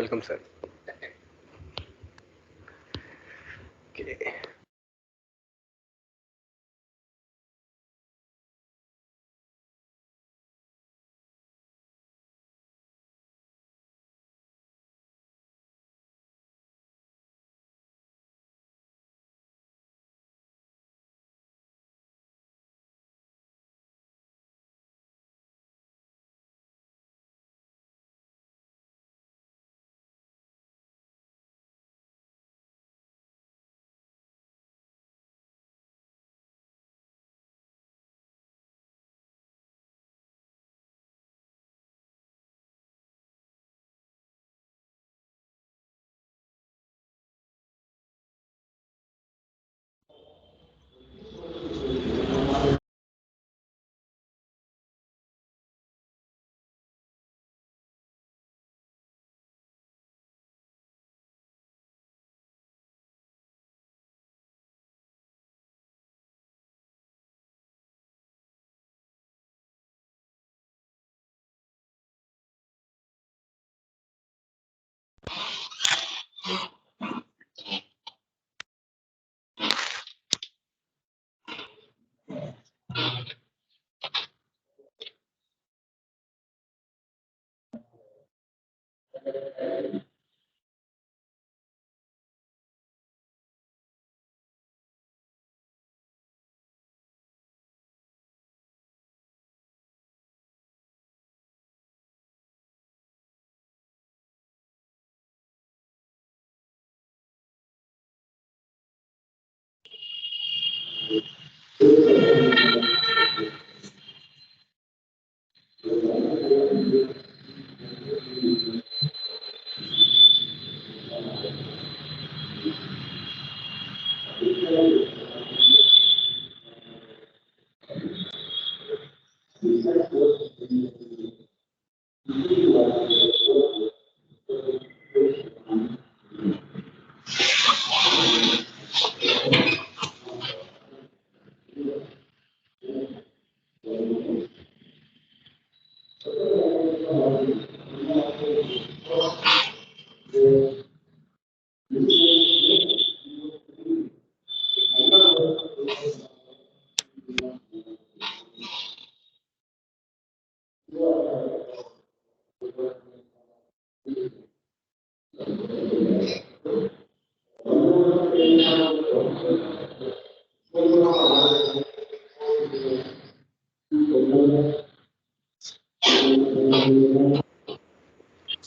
Welcome, sir. Okay.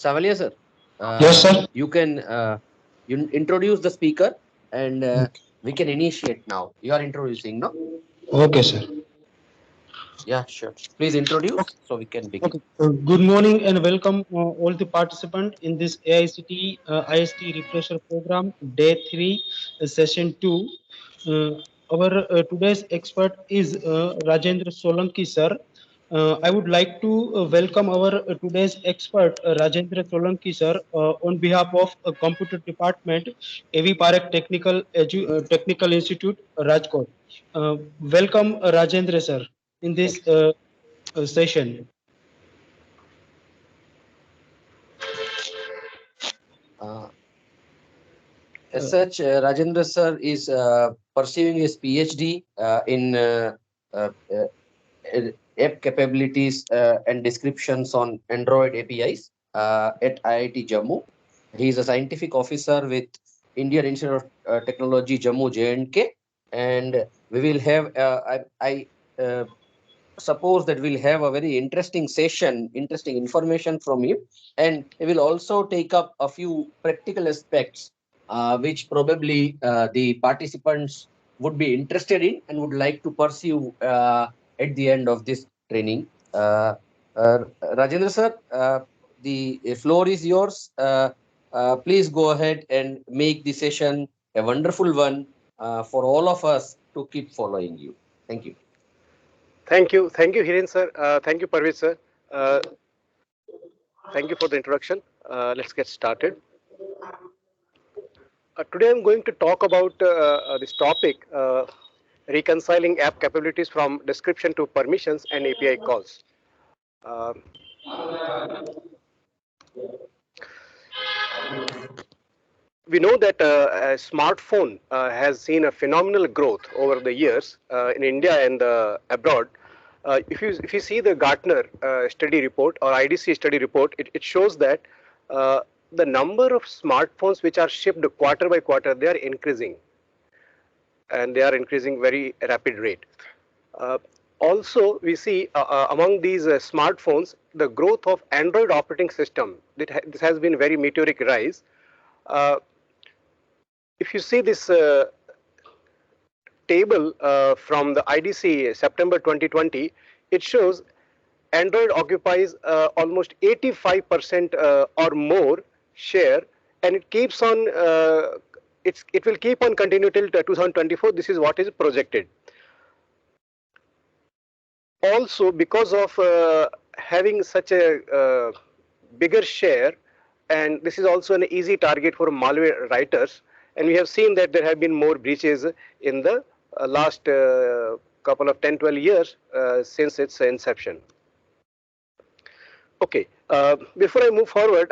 Savalia sir, Yes, sir. you can introduce the speaker and Okay, we can initiate now. You are introducing, no? okay, sir. Yeah, sure. Please introduce Okay. so we can begin. Okay. Good morning and welcome all the participants in this AICT IST refresher program, day 3, session 2. Our today's expert is Rajendra Solanki, sir. I would like to welcome our today's expert, Rajendra Solanki, sir, on behalf of Computer Department, AV Parekh Technical Institute, Rajkot. Welcome, Rajendra, sir, in this session. Uh, Uh, as such, Rajendra sir is pursuing his PhD in app capabilities and descriptions on Android APIs at IIT Jammu. He is a scientific officer with Indian Institute of Technology Jammu J&K, and we will have I suppose that we'll have a very interesting session, interesting information from you, and we will also take up a few practical aspects which probably the participants would be interested in and would like to pursue at the end of this training. Uh, uh, Rajendra sir, the floor is yours. Please go ahead and make the session a wonderful one for all of us to keep following you. Thank you. Thank you, Hiren sir. Thank you, Parvez sir. Uh, Thank you for the introduction. Let's get started. Today I'm going to talk about this topic, reconciling app capabilities from description to permissions and API calls. Uh, We know that a smartphone has seen a phenomenal growth over the years in India and abroad. If you see the Gartner study report or IDC study report, it shows that uh, the number of smartphones which are shipped quarter by quarter, they are increasing, and they are increasing very rapid rate. Uh, Also, we see among these smartphones, the growth of Android operating system. This has been very meteoric rise. Uh, if you see this table from the IDC September 2020, it shows Android occupies almost 85% or more share, and it keeps on. It will keep on continue till 2024. This is what is projected. Also, because of having such a bigger share, and this is also an easy target for malware writers, and we have seen that there have been more breaches in the last couple of 10-12 years since its inception. Okay, before I move forward,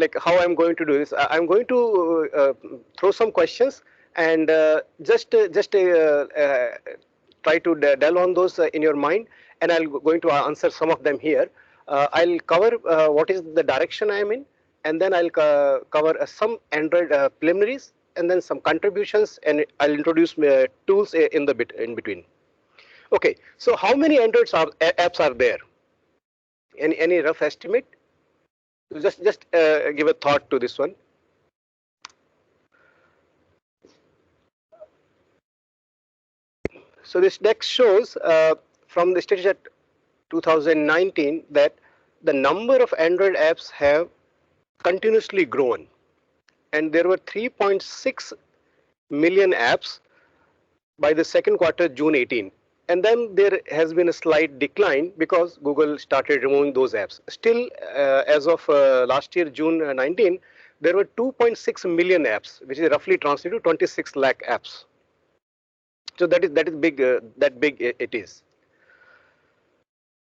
like how I'm going to do this, I'm going to throw some questions and just try to delve on those in your mind, and I'm going to answer some of them here. I'll cover what is the direction I am in, and then I'll cover some Android preliminaries, and then some contributions, and I'll introduce tools in the bit in between. Okay, so how many Android apps are there? Any rough estimate? Just give a thought to this one. So this next shows from the statistic 2019 that the number of Android apps have continuously grown, and there were 3.6 million apps by the second quarter June 18. And then there has been a slight decline because Google started removing those apps. Still, as of last year, June 19, there were 2.6 million apps, which is roughly translated to 26 lakh apps. So that is big. That big it is.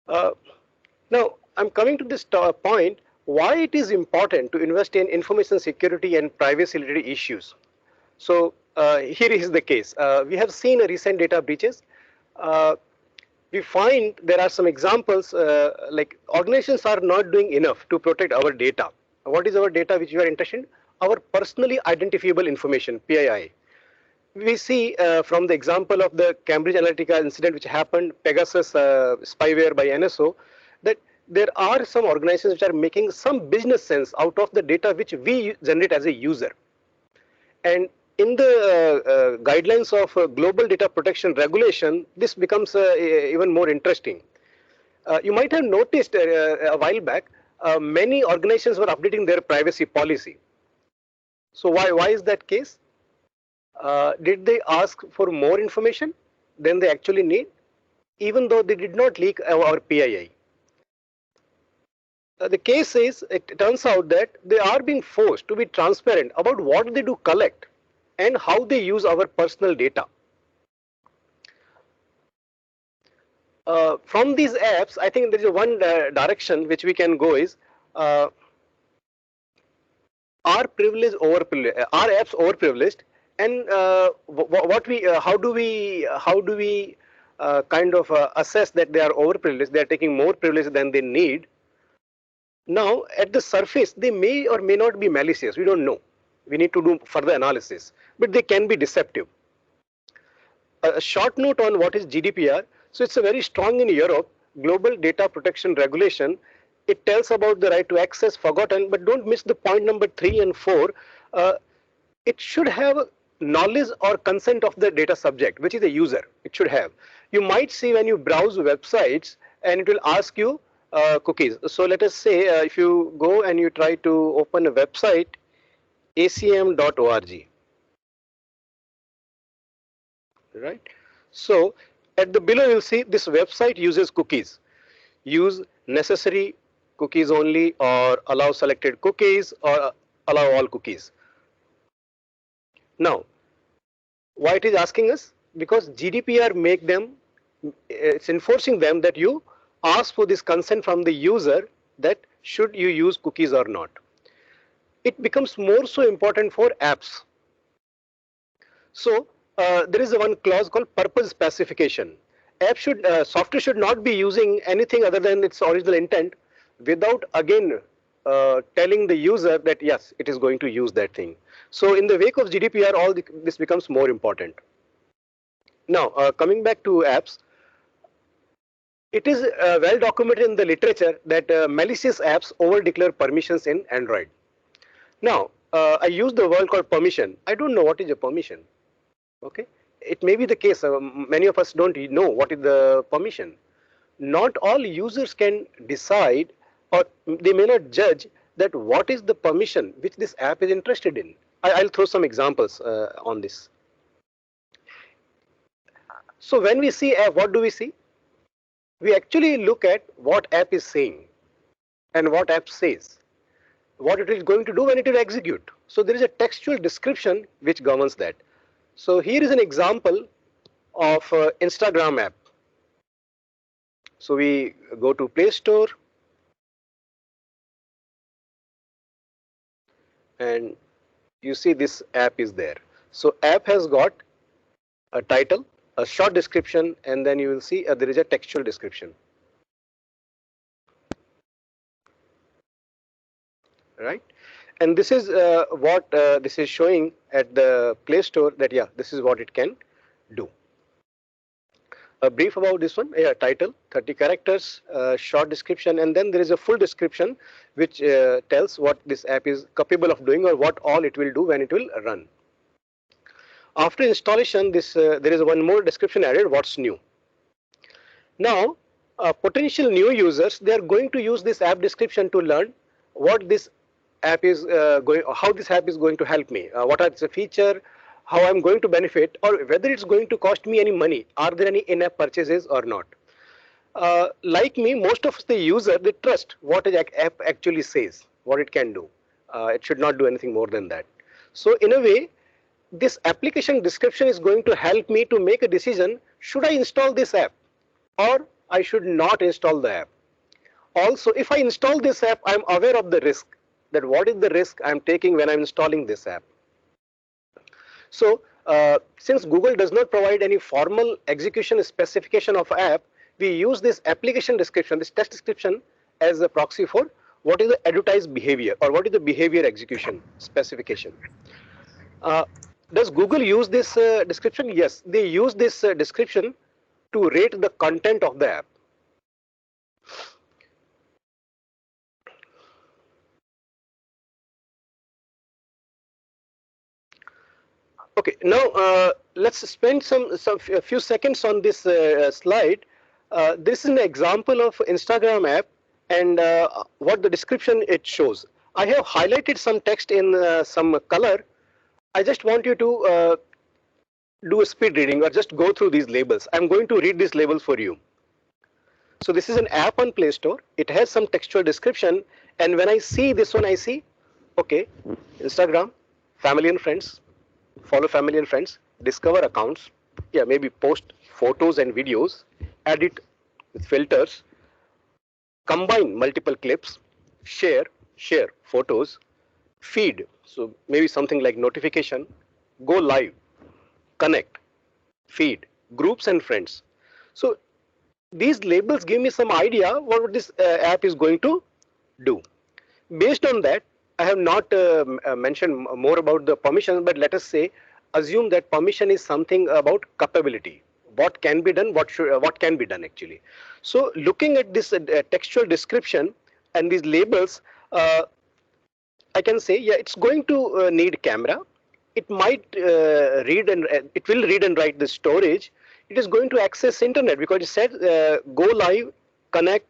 Now, I'm coming to this point. Why it is important to invest in information security and privacy related issues. So here is the case. We have seen recent data breaches. We find there are some examples like organizations are not doing enough to protect our data. What is our data which you are interested in? Our personally identifiable information, PII. We see from the example of the Cambridge Analytica incident which happened, Pegasus spyware by NSO, that there are some organizations which are making some business sense out of the data which we generate as a user. And in the guidelines of global data protection regulation, this becomes even more interesting. You might have noticed a while back, many organizations were updating their privacy policy. So why is that case? Did they ask for more information than they actually need, even though they did not leak our PII? The case is, it turns out that they are being forced to be transparent about what they do collect and how they use our personal data. From these apps, I think there is one direction which we can go is, are privileged are apps overprivileged, and how do we kind of assess that they are overprivileged? They are taking more privilege than they need. Now, at the surface, they may or may not be malicious. We don't know. We need to do further analysis, but they can be deceptive. A short note on what is GDPR. So it's a very strong in Europe, Global Data Protection Regulation. It tells about the right to access, forgotten, but don't miss the point number 3 and 4. It should have knowledge or consent of the data subject, which is the user. It should have. You might see when you browse websites and it will ask you cookies. So let us say if you go and you try to open a website, acm.org. Right? So at the below you'll see this website uses cookies. Use necessary cookies only, or allow selected cookies, or allow all cookies. Now, why it is asking us? Because GDPR make them, it's enforcing them that you ask for this consent from the user that should you use cookies or not. it becomes more so important for apps. So there is one clause called purpose specification. Software should not be using anything other than its original intent without again telling the user that yes, it is going to use that thing. So in the wake of GDPR, this becomes more important. Now coming back to apps, it is well documented in the literature that malicious apps over-declare permissions in Android. Now, I use the word called permission. I don't know what is a permission. Okay, it may be the case. Many of us don't know what is the permission. Not all users can decide, or they may not judge that what is the permission which this app is interested in. I'll throw some examples on this. So when we see app, what do we see? We actually look at what app is saying and what app says, what it is going to do when it will execute. So there is a textual description which governs that. So here is an example of Instagram app. So we go to Play Store and you see this app is there. So app has got a title, a short description, and then you will see there is a textual description. Right? And this is what this is showing at the Play Store, that yeah, this is what it can do. A brief about this one, yeah, title, 30 characters, short description, and then there is a full description which tells what this app is capable of doing or what all it will do when it will run. After installation, there is one more description added, what's new. Now, potential new users, they are going to use this app description to learn what this app is how this app is going to help me, what are the feature, how I'm going to benefit, or whether it's going to cost me any money, are there any in-app purchases or not. Like me, most of the user, they trust what an app actually says, what it can do. It should not do anything more than that. So in a way, this application description is going to help me to make a decision, should I install this app or I should not install the app. Also, if I install this app, I'm aware of the risk, that what is the risk I'm taking when I'm installing this app. So since Google does not provide any formal execution specification of app, we use this application description, this text description, as a proxy for what is the advertised behavior or what is the behavior execution specification. Does Google use this description? Yes, they use this description to rate the content of the app. Okay, now let's spend a few seconds on this slide. This is an example of Instagram app and what the description it shows. I have highlighted some text in some color. I just want you to do a speed reading or just go through these labels. I'm going to read these labels for you. So this is an app on Play Store. It has some textual description, and when I see this one, I see, okay, Instagram, family and friends, follow family and friends, discover accounts, yeah, maybe post photos and videos, edit with filters, combine multiple clips, share photos, feed, so maybe something like notification, go live, connect, feed, groups and friends. So these labels give me some idea what this app is going to do. Based on that, I have not mentioned more about the permission, but let us say, assume that permission is something about capability. What can be done, what can be done actually. So looking at this textual description and these labels, I can say, yeah, it's going to need camera. It might read and it will read and write the storage. It is going to access internet because it said go live, connect.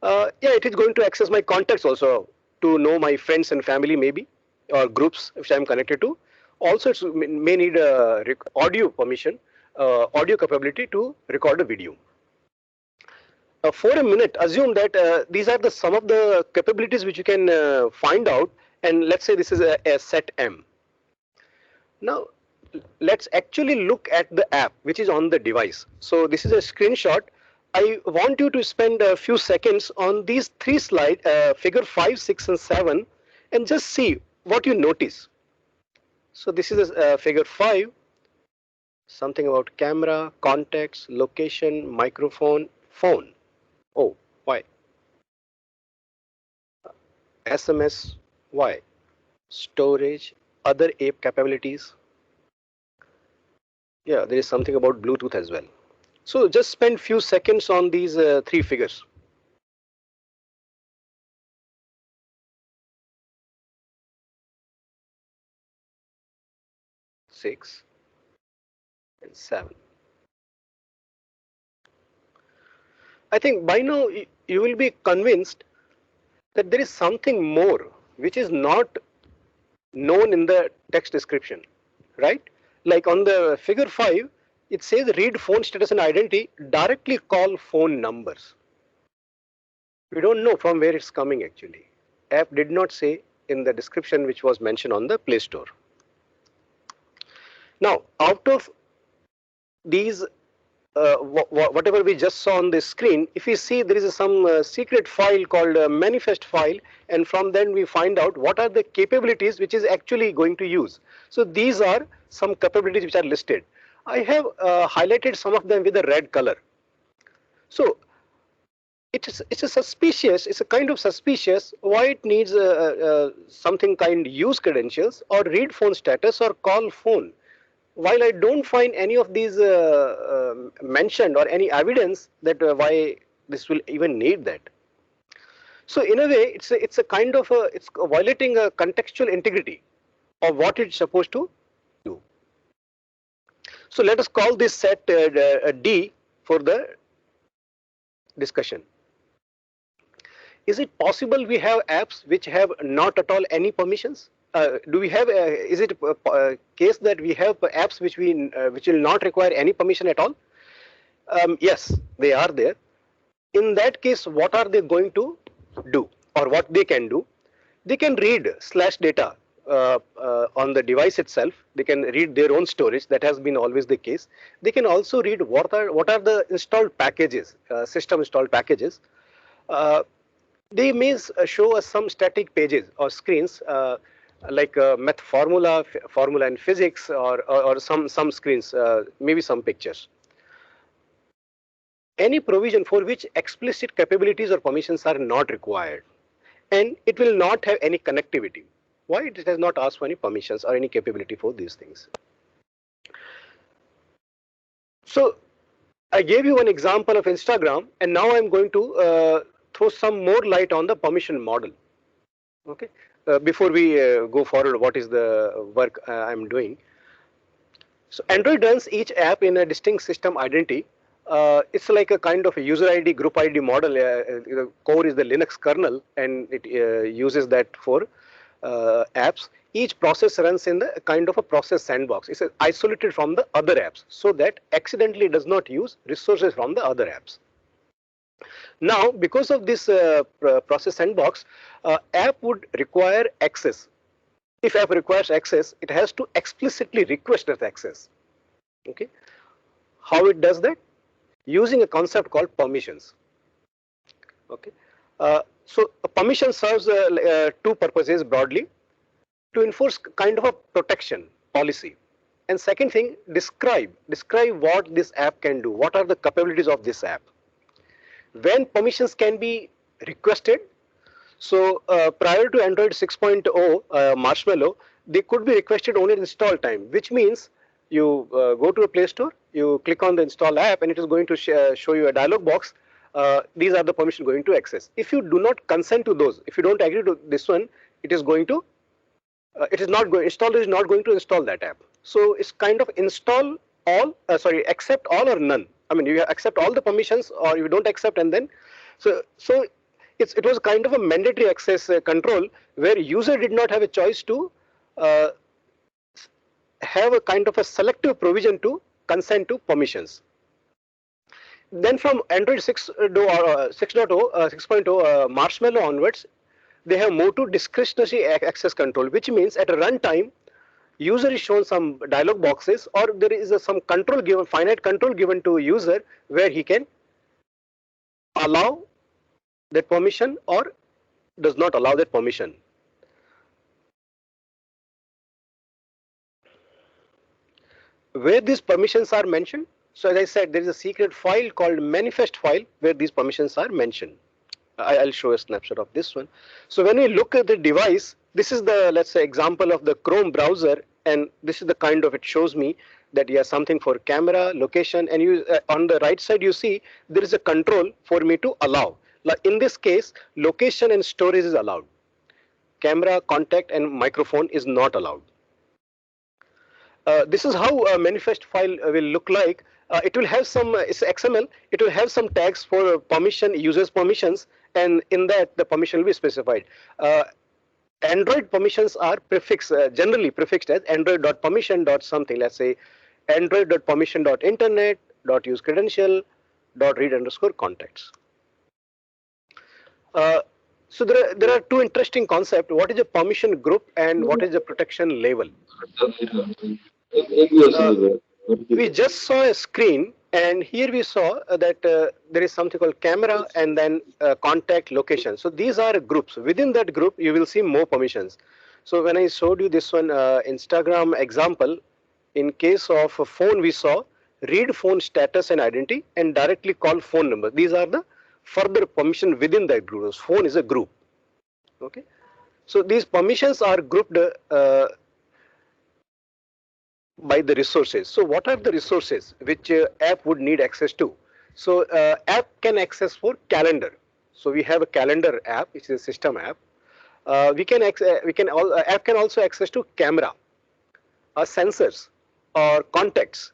Yeah, it is going to access my contacts also to know my friends and family maybe, or groups which I am connected to. Also, it may need audio permission, audio capability to record a video. For a minute, assume that these are some of the capabilities which you can find out, and let's say this is a set M. Now, let's actually look at the app which is on the device. So this is a screenshot. I want you to spend a few seconds on these three slides, figure 5, 6 and 7, and just see what you notice. So this is figure 5, something about camera, contacts, location, microphone, phone. Oh, why? SMS, why? Storage, other app capabilities. Yeah, there is something about Bluetooth as well. So just spend few seconds on these 3 figures. Six and 7. I think by now you will be convinced that there is something more which is not known in the text description, right? Like on the figure 5, it says read phone status and identity, directly call phone numbers. We don't know from where it's coming actually. App did not say in the description which was mentioned on the Play Store. Now, out of these whatever we just saw on the screen, if we see there is some secret file called manifest file, and from then we find out what are the capabilities which is actually going to use. So these are some capabilities which are listed. I have highlighted some of them with a red color. So it's a kind of suspicious why it needs something kind use credentials or read phone status or call phone. While I don't find any of these mentioned or any evidence that why this will even need that. So in a way, it's a kind of it's violating a contextual integrity of what it's supposed to do. So let us call this set D for the discussion. Is it possible we have apps which have not at all any permissions? Do we have? Is it a case that we have apps which will not require any permission at all? Yes, they are there. In that case, what are they going to do, or what they can do? They can read /data on the device itself. They can read their own storage. That has been always the case. They can also read what are the installed packages, system installed packages. They may show us some static pages or screens like math formula in physics, or some screens, maybe some pictures. Any provision for which explicit capabilities or permissions are not required, and it will not have any connectivity. Why? It has not asked for any permissions or any capability for these things. So I gave you one example of Instagram, and now I'm going to throw some more light on the permission model. Okay, before we go forward, what is the work I'm doing? So Android runs each app in a distinct system identity. It's like a kind of a user ID, group ID model. The core is the Linux kernel, and it uses that for apps. Each process runs in the kind of a process sandbox. It's isolated from the other apps, so that accidentally does not use resources from the other apps. Now, because of this process sandbox, app would require access. If app requires access, it has to explicitly request that access. Okay, how it does that? Using a concept called permissions. Okay, so a permission serves two purposes broadly: to enforce kind of a protection policy, and second thing, describe what this app can do. What are the capabilities of this app? When permissions can be requested, so prior to Android 6.0 Marshmallow, they could be requested only at install time, which means you go to a Play Store, you click on the install app, and it is going to show you a dialog box. These are the permissions going to access. If you do not consent to those, if you don't agree to this one, it is going to, installer is not going to install that app. So it's kind of install all, accept all or none. I mean, you accept all the permissions, or you don't accept, and then, so it was kind of a mandatory access control where user did not have a choice to have a kind of a selective provision to consent to permissions. Then from Android 6.0 Marshmallow onwards, they have moved to discretionary access control, which means at a runtime, user is shown some dialog boxes, or there is some control given, finite control given to user, where he can allow that permission or does not allow that permission. where these permissions are mentioned. So as I said, there is a secret file called manifest file where these permissions are mentioned. I'll show a snapshot of this one. So when we look at the device, this is the, let's say, example of the Chrome browser, and this is the kind of, it shows me that you have something for camera, location, and you on the right side you see there is a control for me to allow. Like in this case, location and storage is allowed. Camera, contact, and microphone is not allowed. This is how a manifest file will look like. It will have some, it's XML, it will have some tags for permission, users permissions, and in that the permission will be specified. Android permissions are generally prefixed as android.permission dot something. Let's say android.permission dot internet dot use credential dot read underscore contacts. So there are two interesting concepts. What is a permission group and what is a protection level? We just saw a screen, and here we saw that there is something called camera and then contact, location. So these are groups. Within that group, you will see more permissions. So when I showed you this one Instagram example, in case of a phone, we saw read phone status and identity and directly call phone number. These are the further permission within that group. Phone is a group. Okay. So these permissions are grouped by the resources. So what are the resources which app would need access to? So app can access for calendar. So we have a calendar app, which is a system app. App can also access to camera, sensors, or contacts,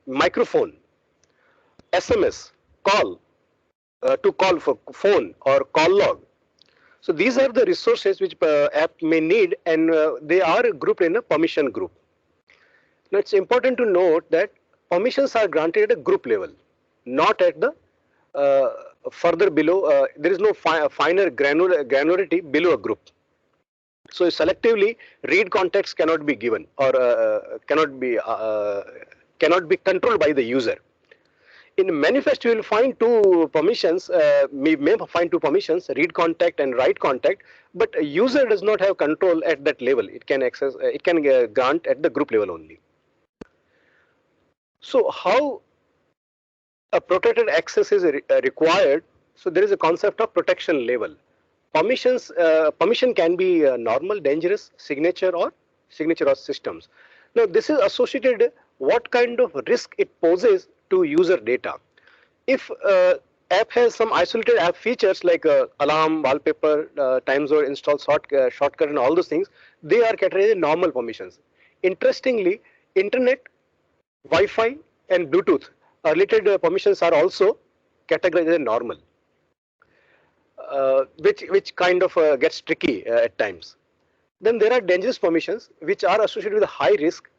microphone, SMS, call, to call for phone or call log. So these are the resources which app may need, and they are grouped in a permission group. Now it's important to note that permissions are granted at a group level, not at the further below. There is no finer granularity below a group. So selectively, read contacts cannot be given or cannot be controlled by the user. In manifest, you will find two permissions. May find two permissions: read contact and write contact. But a user does not have control at that level. It can access. It can grant at the group level only. So how a protected access is required? So there is a concept of protection level. Permission can be normal, dangerous, signature or systems. Now this is associated what kind of risk it poses to user data. If app has some isolated app features like alarm, wallpaper, time zone, install shortcut and all those things, they are categorized as normal permissions. Interestingly, internet, Wi-Fi and Bluetooth related permissions are also categorized as normal, which kind of gets tricky at times. Then there are dangerous permissions which are associated with a high risk.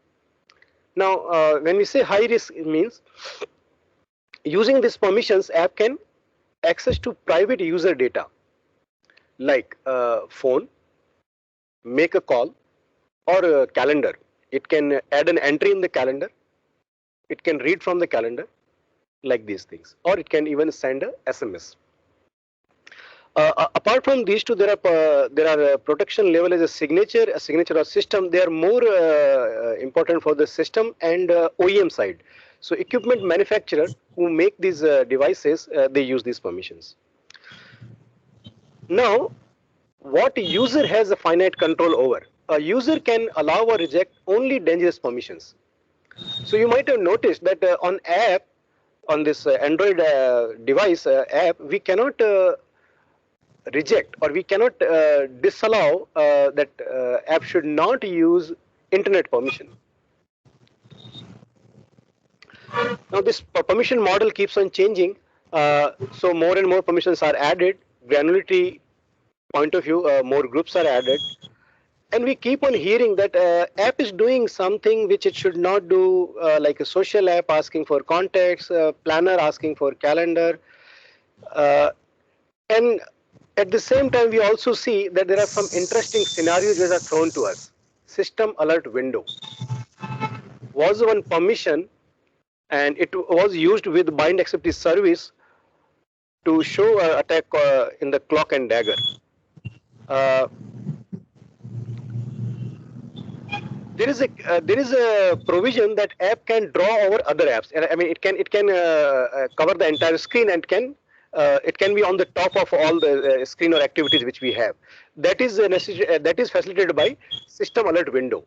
Now, when we say high risk, it means using these permissions, app can access to private user data like phone, make a call, or a calendar. It can add an entry in the calendar. It can read from the calendar, like these things, or it can even send a SMS. Apart from these two, there are protection level as a signature or system. They are more important for the system and OEM side. So equipment manufacturer who make these devices, they use these permissions. Now, what a user has a finite control over. A user can allow or reject only dangerous permissions. So you might have noticed that on this Android device app, we cannot reject or we cannot disallow that app should not use internet permission. Now this permission model keeps on changing, so more and more permissions are added. Granularity point of view, more groups are added, and we keep on hearing that app is doing something which it should not do, like a social app asking for contacts, planner asking for calendar, and at the same time we also see that there are some interesting scenarios that are thrown to us. System alert window was one permission, and it was used with bind accept service to show an attack in the clock and dagger. there is a provision that app can draw over other apps, and I mean it can cover the entire screen and can it can be on the top of all the screen or activities which we have. That is necessary. That is facilitated by system alert window.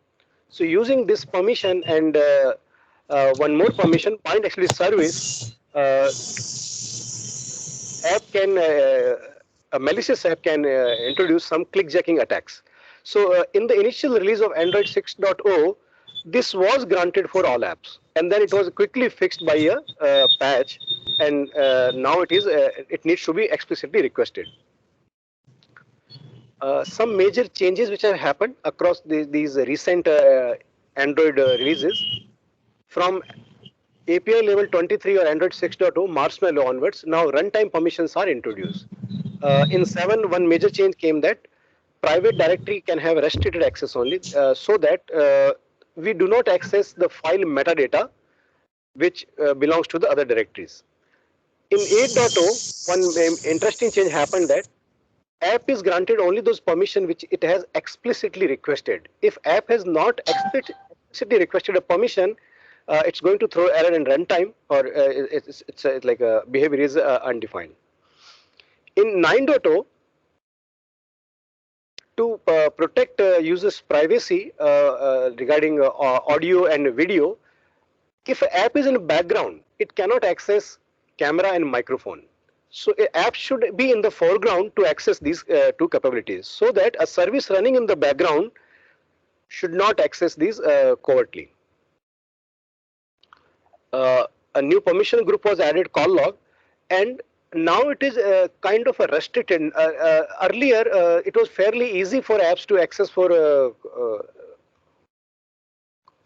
So using this permission and one more permission, point actually service, uh, app can a malicious app can introduce some clickjacking attacks. So in the initial release of Android 6.0, this was granted for all apps, and then it was quickly fixed by a patch, and now it needs to be explicitly requested. Some major changes which have happened across these recent Android releases from API level 23 or Android 6.0 Marshmallow onwards, now runtime permissions are introduced. In 7, one major change came that private directory can have restricted access only, so that we do not access the file metadata which belongs to the other directories. In 8.0, one interesting change happened that app is granted only those permission which it has explicitly requested. If app has not explicitly requested a permission, it's going to throw error in runtime, or it's like a behavior is undefined. In 9.0, to protect users' privacy regarding audio and video, if an app is in the background, it cannot access camera and microphone. So an app should be in the foreground to access these two capabilities, so that a service running in the background should not access these covertly. A new permission group was added, call log, and now it is kind of a restricted. Earlier, it was fairly easy for apps to access for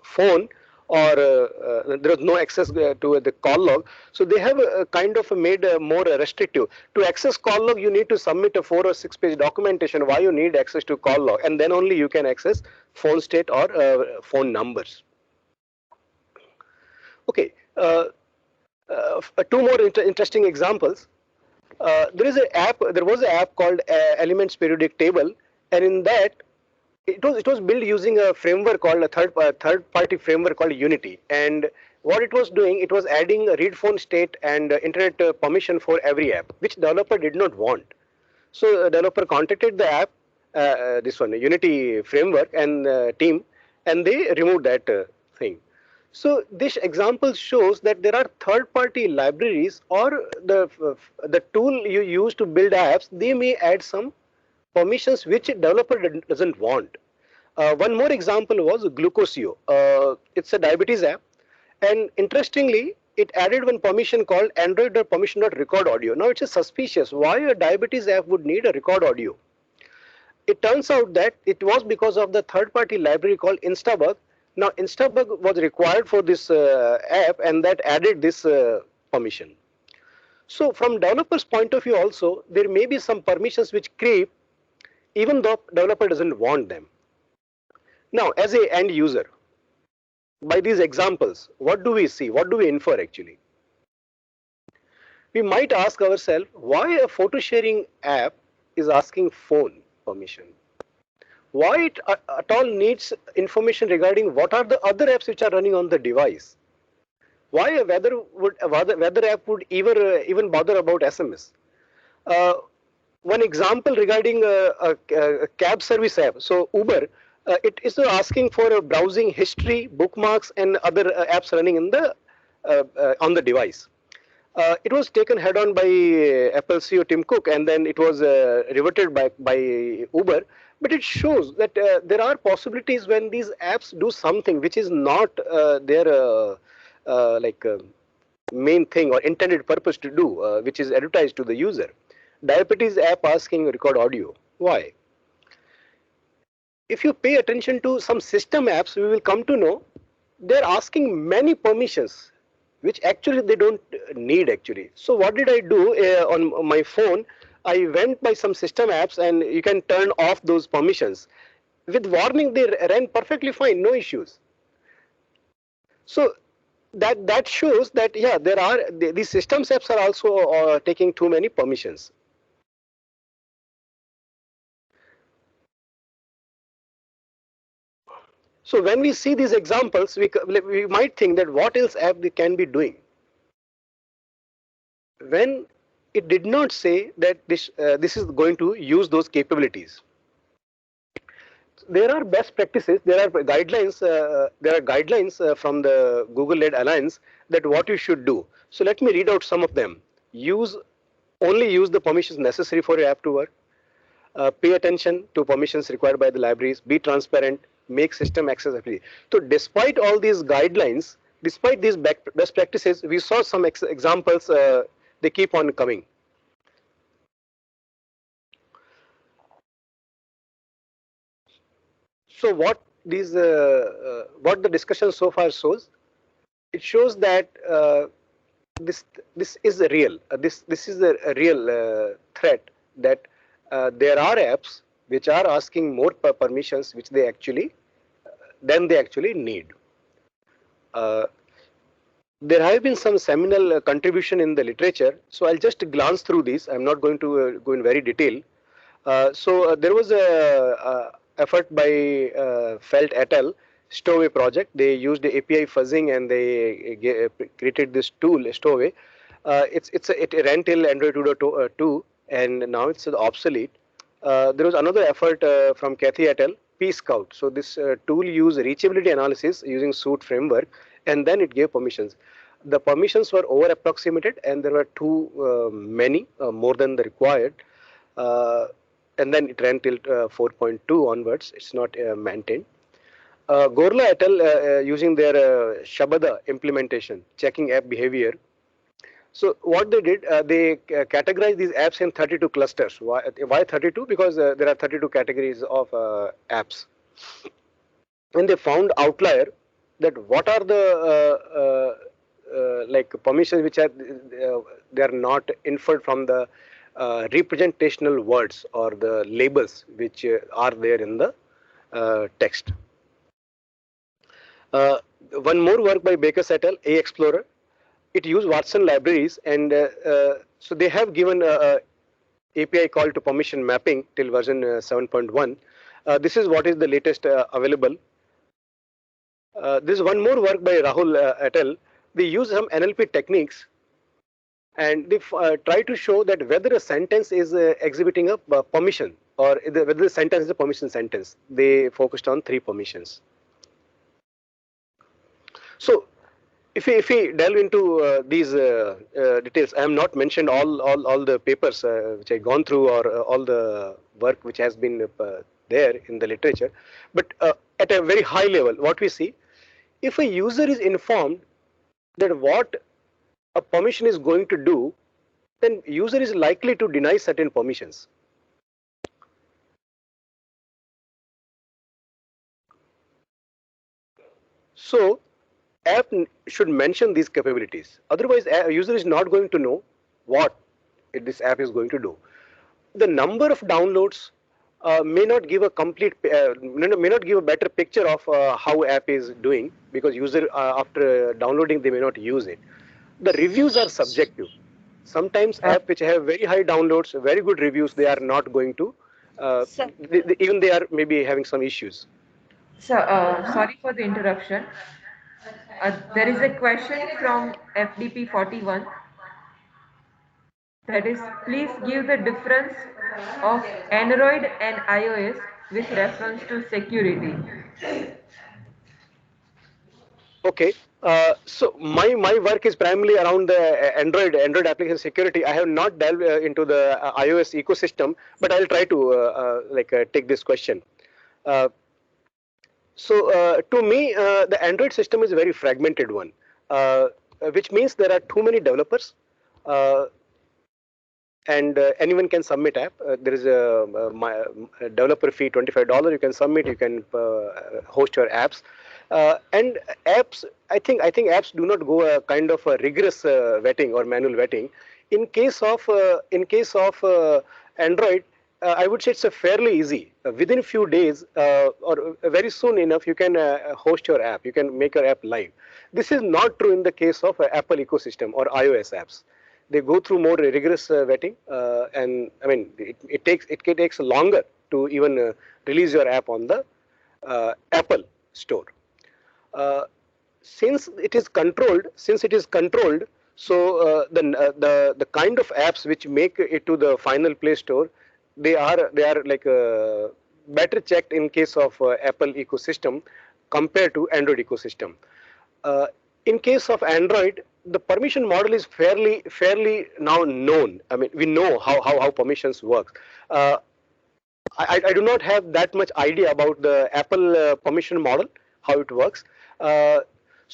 phone, or there was no access to the call log. So they have kind of made more restrictive. To access call log, you need to submit a 4 or 6 page documentation why you need access to call log, and then only you can access phone state or phone numbers. Okay, two more interesting examples. There was an app called Elements Periodic Table, and in that it was built using a framework called a third party framework called Unity. And what it was doing, it was adding a read phone state and internet permission for every app, which developer did not want. So developer contacted the app, this one Unity framework and team, and they removed that thing. So this example shows that there are third-party libraries, or the tool you use to build apps, they may add some permissions which a developer doesn't want. One more example was Glucosio. It's a diabetes app, and interestingly, it added one permission called Android.permission.record audio. Now it's suspicious why a diabetes app would need a record audio. It turns out that it was because of the third-party library called Instabug. Now Instabug was required for this app, and that added this permission. So from developer's point of view also, there may be some permissions which creep even though developer doesn't want them. Now as a end user, by these examples, what do we see? What do we infer actually? We might ask ourselves why a photo sharing app is asking phone permission. Why it at all needs information regarding what are the other apps which are running on the device? Why a weather app would even bother about SMS? One example regarding a cab service app. So Uber, it is asking for a browsing history, bookmarks, and other apps running in the on the device. It was taken head on by Apple CEO Tim Cook, and then it was reverted by Uber. But it shows that there are possibilities when these apps do something which is not their main thing or intended purpose to do, which is advertised to the user. Diabetes app asking record audio. Why? If you pay attention to some system apps, we will come to know they're asking many permissions which actually they don't need actually. So what did I do on my phone? I went by some system apps, and you can turn off those permissions. With warning, they ran perfectly fine, no issues. So that shows that yeah, there are these system apps are also taking too many permissions. So when we see these examples, we might think that what else app they can be doing, when it did not say that this is going to use those capabilities. There are best practices, there are guidelines from the Google-led alliance that what you should do. So let me read out some of them. Only use the permissions necessary for your app to work. Pay attention to permissions required by the libraries. Be transparent. Make system accessibility. So despite all these guidelines, despite these best practices, we saw some examples. They keep on coming. So what the discussion so far shows, it shows that this is a real this is a real threat, that there are apps which are asking more permissions which they actually than they actually need. Uh, there have been some seminal contribution in the literature, so I'll just glance through these. I'm not going to go in very detail. There was a effort by Felt et al. Stowaway project. They used the API fuzzing and they created this tool, Stowaway. It ran till Android 2.2 and now it's obsolete. There was another effort from Kathy et al. P-Scout. So this tool used reachability analysis using Suite framework, and then it gave permissions. The permissions were over approximated, and there were too many, more than the required. And then it ran till 4.2 onwards. It's not maintained. Gorla et al. Using their Shabada implementation, checking app behavior. So what they did, they categorized these apps in 32 clusters. Why 32? Because there are 32 categories of apps. And they found outlier, that what are the like permissions which are they are not inferred from the representational words or the labels which are there in the text. One more work by Baker et al., A-Explorer. It used Watson libraries, and so they have given a API call to permission mapping till version 7.1. This is what is the latest available. This is one more work by Rahul et al. They use some NLP techniques, and they try to show that whether a sentence is exhibiting a permission, or whether the sentence is a permission sentence. They focused on 3 permissions. So if we delve into these details, I have not mentioned all the papers which I gone through, or all the work which has been there in the literature, but at a very high level, what we see, if a user is informed that what a permission is going to do, then user is likely to deny certain permissions. So app should mention these capabilities. Otherwise, a user is not going to know what this app is going to do. The number of downloads may not give a complete, may not give a better picture of how app is doing, because user after downloading they may not use it. The reviews are subjective. Sometimes app which have very high downloads, very good reviews, they are not going to, even they are maybe having some issues. So, sorry for the interruption. There is a question from FDP 41. That is, please give the difference of Android and iOS with reference to security. Okay, so my work is primarily around the Android application security. I have not delved into the iOS ecosystem, but I'll try to take this question. To me, the Android system is a very fragmented one, which means there are too many developers, and anyone can submit app. There is a developer fee, $25. You can submit. You can host your apps. And apps, I think apps do not go a kind of a rigorous vetting or manual vetting. In case of Android, I would say it's a fairly easy. Within a few days or very soon enough, you can host your app. You can make your app live. This is not true in the case of Apple ecosystem or iOS apps. They go through more rigorous vetting, and I mean it takes longer to even release your app on the Apple store. Since it is controlled, so the kind of apps which make it to the final Play Store, they are like better checked in case of Apple ecosystem compared to Android ecosystem. Uh, in case of Android, the permission model is fairly now known. I mean, we know how permissions work. Uh, I do not have that much idea about the Apple permission model, how it works. Uh,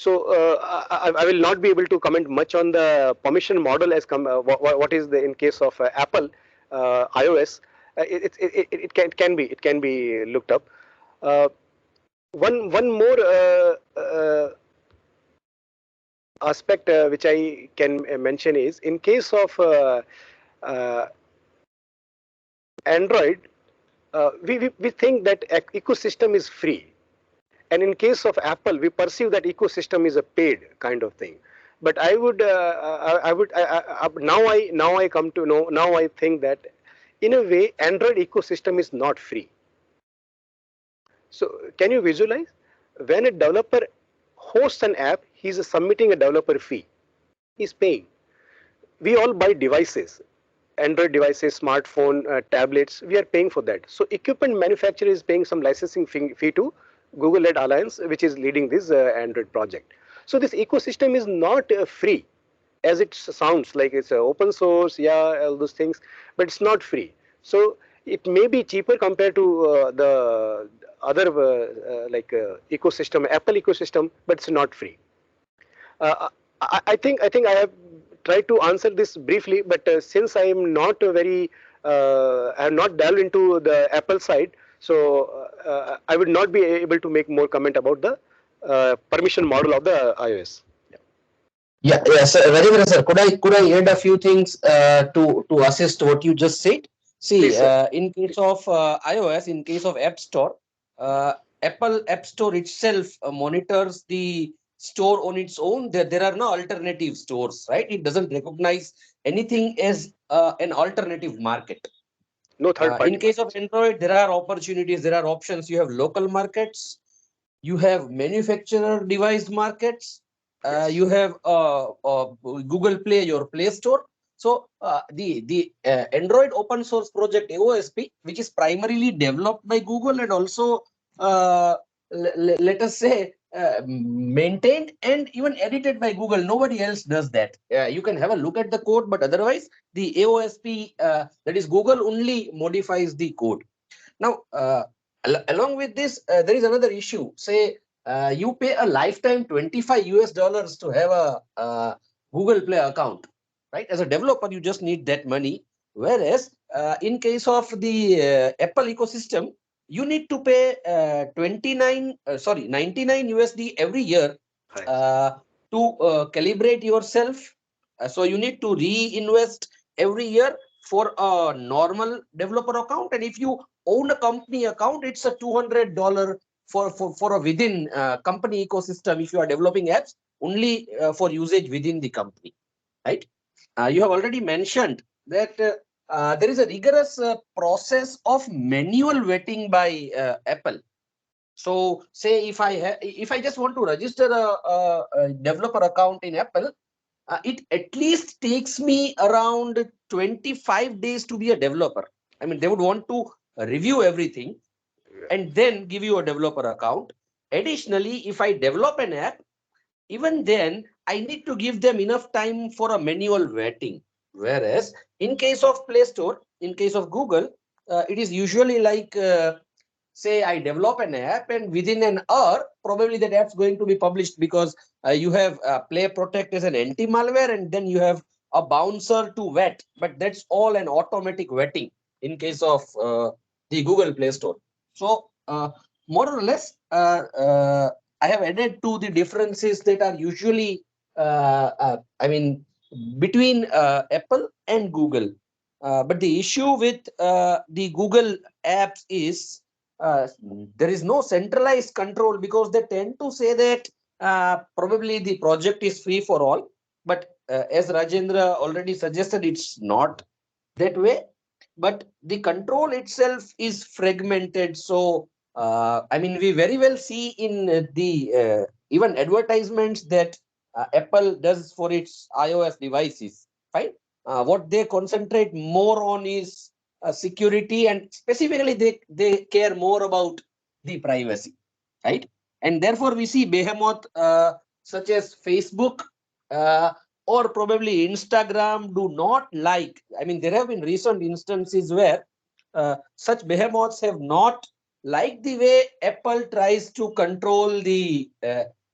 I will not be able to comment much on the permission model as what is the in case of Apple iOS. It can be looked up. Uh, one more aspect which I can mention is in case of uh, Android, we think that ecosystem is free, and in case of Apple, we perceive that ecosystem is a paid kind of thing. But now I come to know, now I think that in a way Android ecosystem is not free. So can you visualize when a developer hosts an app, he's submitting a developer fee, he's paying. We all buy devices, Android devices, smartphone, tablets, we are paying for that. So equipment manufacturer is paying some licensing fee to Google-led Alliance, which is leading this Android project. So this ecosystem is not free, as it sounds like it's open source, yeah, all those things, but it's not free. So it may be cheaper compared to the other ecosystem, Apple ecosystem, but it's not free. I think I have tried to answer this briefly, but since I am not I have not delved into the Apple side, so I would not be able to make more comment about the permission model of the iOS. Yeah, sir. Rajendra sir, could I add a few things to assist what you just said? See, Please, sir. in case of iOS, in case of App Store, uh, Apple App Store itself monitors the store on its own. There are no alternative stores, right? It doesn't recognize anything as an alternative market. No third party In case of markets. Android, there are opportunities, there are options. You have local markets, you have manufacturer device markets, Yes. you have Google Play, your Play Store. So the Android open source project AOSP, which is primarily developed by Google and also let us say maintained and even edited by Google. Nobody else does that. You can have a look at the code, but otherwise the AOSP, that is Google, only modifies the code. Now, along with this, there is another issue. Say you pay a lifetime $25 to have a Google Play account, right? As a developer, you just need that money. Whereas in case of the Apple ecosystem, you need to pay 99 USD every year Right. to calibrate yourself. So you need to reinvest every year for a normal developer account. And if you own a company account, it's a $200 for a within company ecosystem. If you are developing apps only for usage within the company, right? You have already mentioned that there is a rigorous process of manual vetting by Apple. So say if I just want to register a developer account in Apple, it at least takes me around 25 days to be a developer. I mean, they would want to review everything and then give you a developer account. Additionally, if I develop an app, even then I need to give them enough time for a manual vetting. Whereas in case of Play Store, in case of Google, it is usually like say I develop an app and within an hour, probably that app's going to be published because you have Play Protect as an anti-malware and then you have a bouncer to vet, but that's all an automatic vetting in case of the Google Play Store. So more or less, I have added to the differences that are usually, I mean, between Apple and Google. But the issue with the Google apps is there is no centralized control because they tend to say that probably the project is free for all. But as Rajendra already suggested, it's not that way. But the control itself is fragmented. So I mean, we very well see in the even advertisements that Apple does for its iOS devices, right? What they concentrate more on is security, and specifically they care more about the privacy, right? And therefore we see behemoth such as Facebook or probably Instagram do not like. I mean, there have been recent instances where such behemoths have not liked the way Apple tries to control the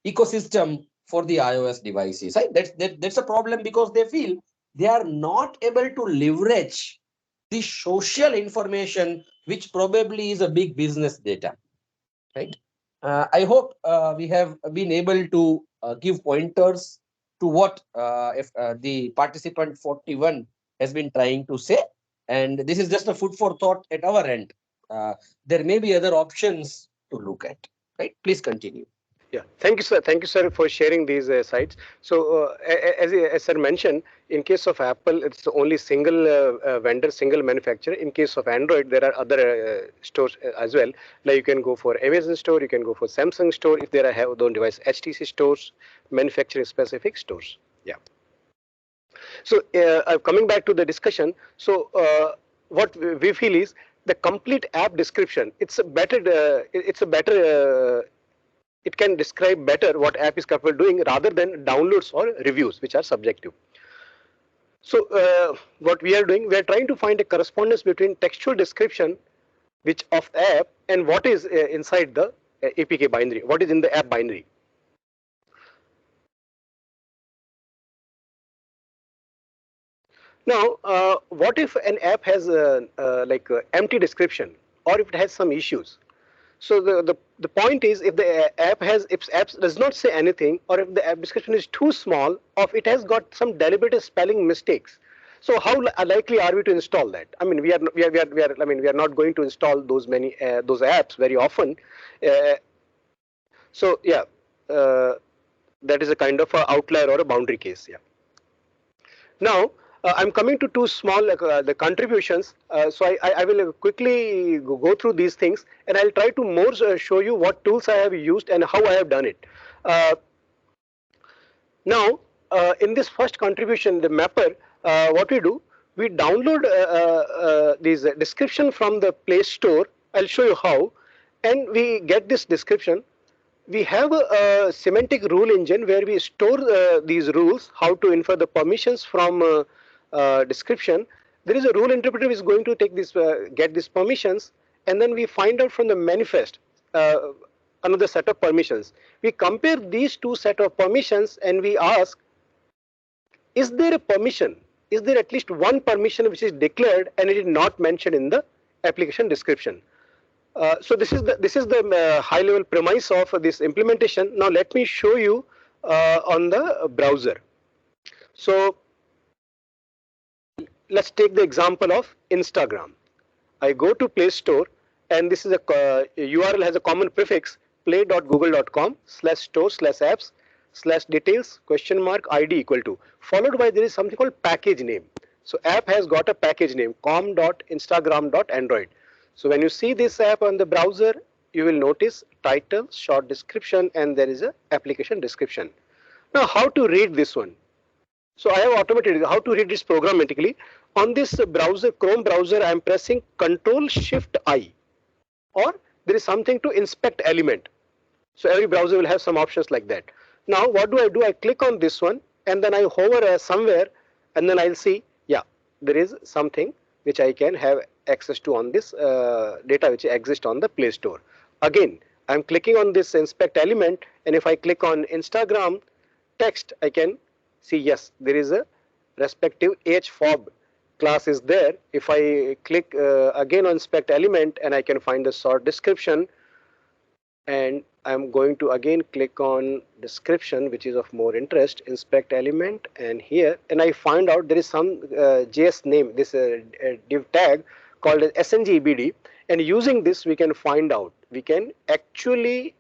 ecosystem for the iOS devices. Right? That's a problem because they feel they are not able to leverage the social information, which probably is a big business data. Right? I hope we have been able to give pointers to what if the participant 41 has been trying to say, and this is just a food for thought at our end. There may be other options to look at. Right? Please continue. Yeah, thank you, sir. Thank you, sir, for sharing these sites. So, as sir mentioned, in case of Apple, it's only single vendor, single manufacturer. In case of Android, there are other stores as well. Like you can go for Amazon store, you can go for Samsung store. If there are have their own device, HTC stores, manufacturing specific stores. Yeah. So, coming back to the discussion, so what we feel is the complete app description. It's a better. It's a better. It can describe better what app is capable of doing rather than downloads or reviews, which are subjective. So what we are doing, we are trying to find a correspondence between textual description which of app and what is inside the APK binary, what is in the app binary. Now, what if an app has like empty description, or if it has some issues? So the point is, if the app has, if app does not say anything, or if the app description is too small, or if it has got some deliberate spelling mistakes, so how likely are we to install that? I mean, I mean, we are not going to install those many those apps very often. Uh, so yeah, uh, that is a kind of a outlier or a boundary case. Yeah. Now, I'm coming to two small the contributions. So I will quickly go through these things, and I'll try to more show you what tools I have used and how I have done it. Uh, Now, in this first contribution, the mapper, what we do, we download these description from the Play Store. I'll show you how, and we get this description. We have a semantic rule engine where we store these rules, how to infer the permissions from description. There is a rule interpreter which is going to take this, get these permissions, and then we find out from the manifest another set of permissions. We compare these two set of permissions and we ask, is there a permission? Is there at least one permission which is declared and it is not mentioned in the application description? So this is the high level premise of this implementation. Now let me show you on the browser. So let's take the example of Instagram. I go to Play Store, and this is a URL has a common prefix, play.google.com/store/apps/details?ID equal to, followed by there is something called package name. So app has got a package name, com.instagram.android. So when you see this app on the browser, you will notice title, short description, and there is a application description. Now how to read this one? So I have automated how to read this programmatically. On this browser, Chrome browser, I am pressing Control Shift I, or there is something to inspect element. So every browser will have some options like that. Now what do? I click on this one and then I hover somewhere, and then I'll see, yeah, there is something which I can have access to on this data which exists on the Play Store. Again, I'm clicking on this inspect element, and if I click on Instagram text, I can see, yes, there is a respective hfob class is there. If I click again on inspect element, and I can find the short description, and I'm going to again click on description, which is of more interest, inspect element, and here, and I find out there is some JS name, this div tag called as SNGBD, and using this we can find out, we can actually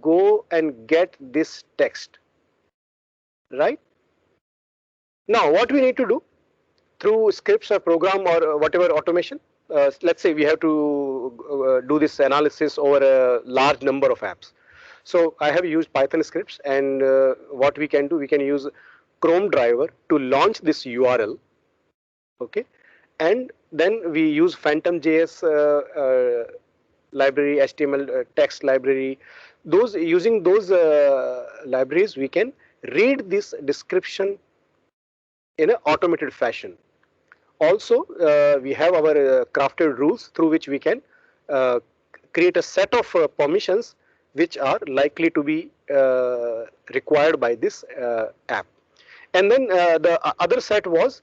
go and get this text, right? Now what we need to do through scripts or program or whatever automation, let's say we have to do this analysis over a large number of apps. So I have used Python scripts, and what we can do, we can use Chrome driver to launch this URL. Okay, and then we use Phantom.js library, HTML text library. Those using those libraries, we can read this description in an automated fashion. Also, we have our crafted rules through which we can create a set of permissions which are likely to be required by this app. And then the other set was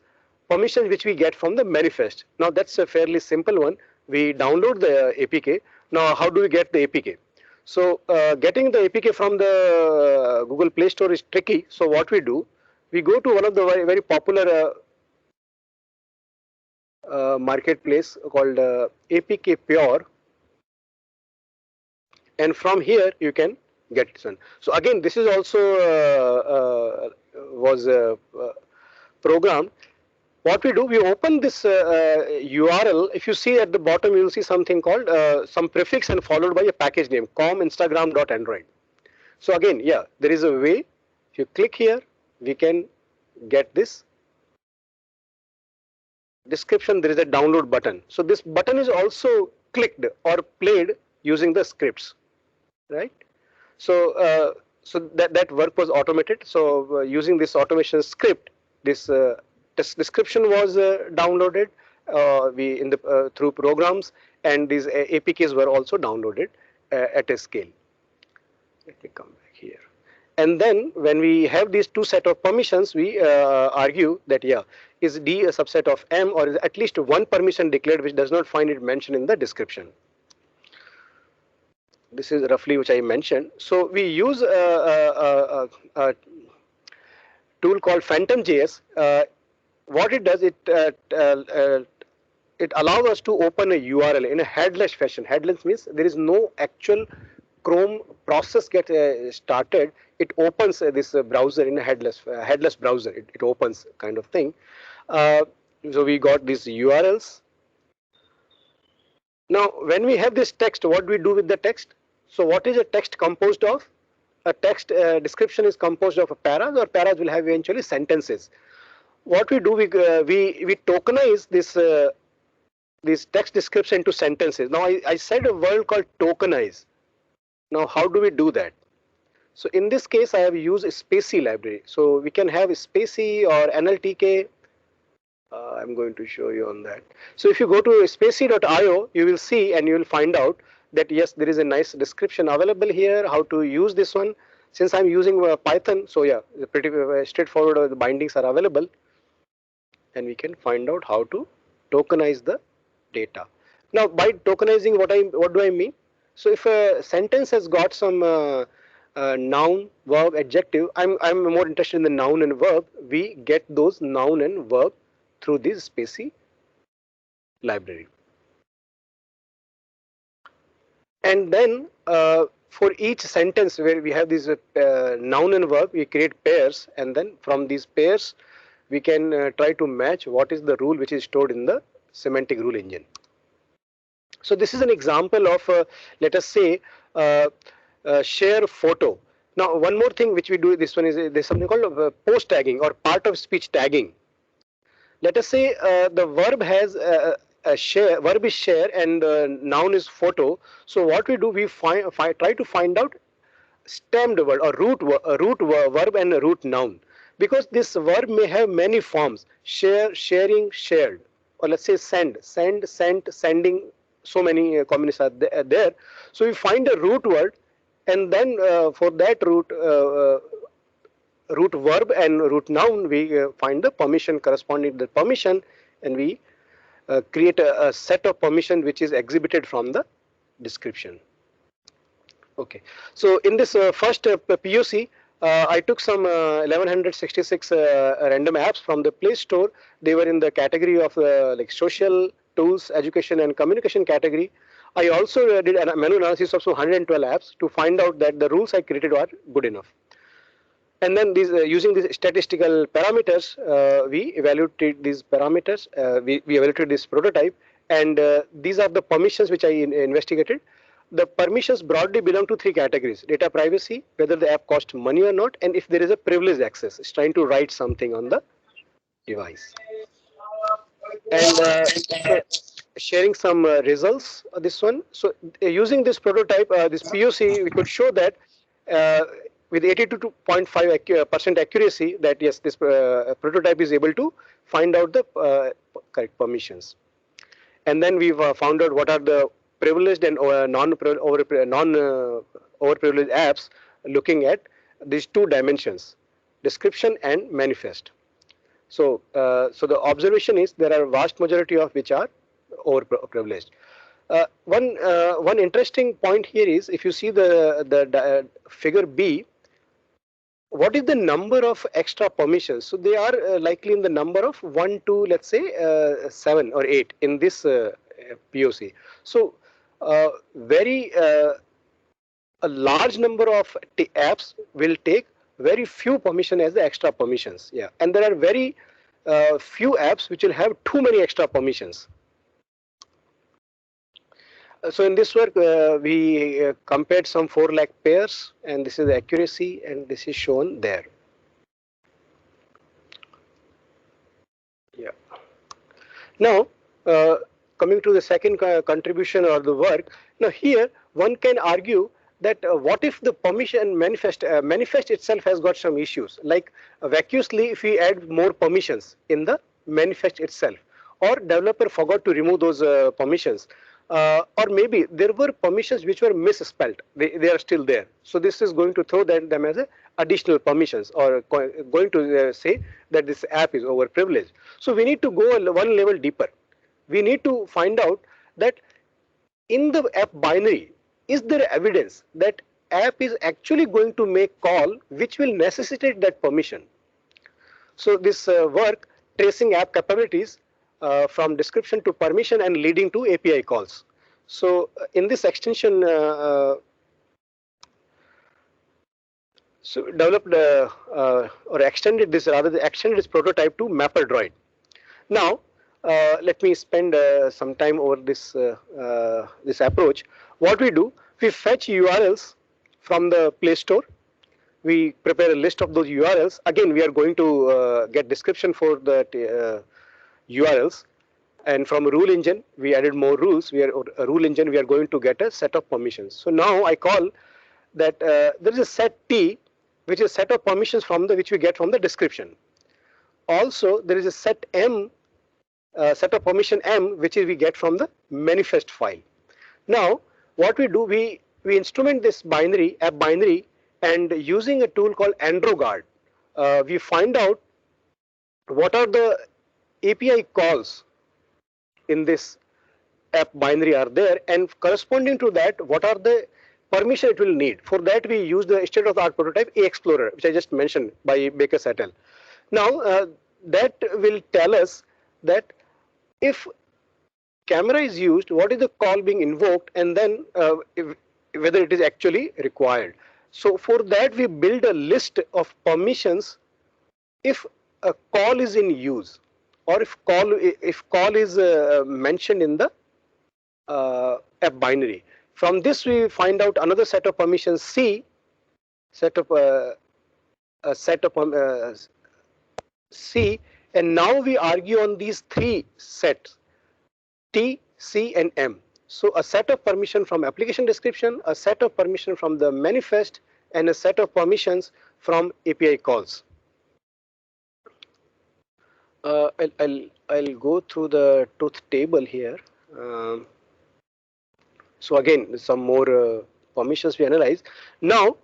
permissions which we get from the manifest. Now that's a fairly simple one. We download the APK. Now how do we get the APK? So getting the APK from the Google Play Store is tricky. So what we do, we go to one of the very popular marketplace called APK Pure, and from here you can get this one. So again, this is also was programmed. What we do, we open this URL. If you see at the bottom, you will see something called some prefix and followed by a package name, com-instagram.android. So again, yeah, there is a way. If you click here, we can get this description. There is a download button. So this button is also clicked or played using the scripts, right? So so that work was automated. So using this automation script, this description was downloaded through programs, and these APKs were also downloaded at a scale. Let me come back here. And then when we have these two set of permissions, we argue that yeah, is D a subset of M, or is at least one permission declared which does not find it mentioned in the description. This is roughly which I mentioned. So we use a tool called Phantom.js. What it does, it allows us to open a URL in a headless fashion. Headless means there is no actual Chrome process get started. It opens this browser in a headless browser. It opens kind of thing. So we got these URLs. Now, when we have this text, what do we do with the text? So what is a text composed of? A text description is composed of a paras, or paras will have eventually sentences. What we do, we tokenize this text description into sentences. Now I said a word called tokenize. Now how do we do that? So in this case, I have used a Spacy library. So we can have a Spacy or NLTK. I'm going to show you on that. So if you go to spacy.io, you will see and you will find out that yes, there is a nice description available here, how to use this one. Since I'm using Python, so yeah, pretty straightforward, the bindings are available. And we can find out how to tokenize the data. Now by tokenizing, what do I mean? So if a sentence has got some noun, verb, adjective, I'm more interested in the noun and verb. We get those noun and verb through this Spacy library. And then for each sentence where we have this noun and verb, we create pairs, and then from these pairs we can try to match what is the rule which is stored in the semantic rule engine. So this is an example of let us say share photo. Now one more thing which we do, this one is there's something called post tagging or part of speech tagging. Let us say the verb has a share, verb is share, and noun is photo. So what we do, we try to find out stemmed word or root verb and root noun, because this verb may have many forms: share, sharing, shared, or let's say send, sent, sending. So many combinations are there. So we find a root word, and then for that root verb and root noun, we find the permission corresponding to the permission, and we create a set of permission which is exhibited from the description. Okay, so in this first POC, I took some 1166 random apps from the Play Store. They were in the category of like social, tools, education and communication category. I also did a manual analysis of some 112 apps to find out that the rules I created are good enough. And then these using these statistical parameters, we evaluated these parameters. We evaluated this prototype, And these are the permissions which I investigated. The permissions broadly belong to three categories: data privacy, whether the app costs money or not, and if there is a privileged access, it's trying to write something on the device. And so sharing some results of this one. So using this prototype, this POC, we could show that uh, with 82.5% accuracy that yes, this prototype is able to find out the correct permissions. And then we've found out what are the privileged and overprivileged apps, looking at these two dimensions, description and manifest. So, so the observation is there are vast majority of which are overprivileged. One interesting point here is if you see the figure B, what is the number of extra permissions? So they are likely in the number of 1 to let's say 7 or 8 in this POC. So very a large number of apps will take very few permission as the extra permissions. Yeah, and there are very few apps which will have too many extra permissions. So in this work, we compared some 4 lakh pairs, and this is the accuracy, and this is shown there. Yeah. Now, coming to the second contribution or the work. Now here, one can argue that what if the permission manifest itself has got some issues, like vacuously if we add more permissions in the manifest itself, or developer forgot to remove those permissions, or maybe there were permissions which were misspelled, they are still there. So this is going to throw them as additional permissions, or going to say that this app is overprivileged. So we need to go one level deeper. We need to find out that in the app binary, is there evidence that app is actually going to make call which will necessitate that permission. So this work tracing app capabilities from description to permission and leading to API calls. So in this extension, so developed or extended this prototype to MapperDroid. Now let me spend some time over this this approach. What we do, we fetch URLs from the Play Store. We prepare a list of those URLs. Again, we are going to get description for the URLs. And from rule engine, we added more rules. A rule engine, we are going to get a set of permissions. So now I call that there is a set T, which is set of permissions from which we get from the description. Also, there is a set M, set of permission M, which we get from the manifest file. Now, what we do, we instrument this binary, app binary, and using a tool called AndroGuard, we find out what are the API calls in this app binary are there, and corresponding to that, what are the permission it will need. For that, we use the state-of-the-art prototype A-Explorer, which I just mentioned by Baker et al. Now, that will tell us that if camera is used, what is the call being invoked, and then whether it is actually required. So for that, we build a list of permissions if a call is in use, or if call is mentioned in the app binary. From this, we find out another set of permissions C, a set of C, and now we argue on these three sets, T, C, and M. So a set of permission from application description, a set of permission from the manifest, and a set of permissions from API calls. I'll go through the truth table here. So again, some more permissions we analyze. Now,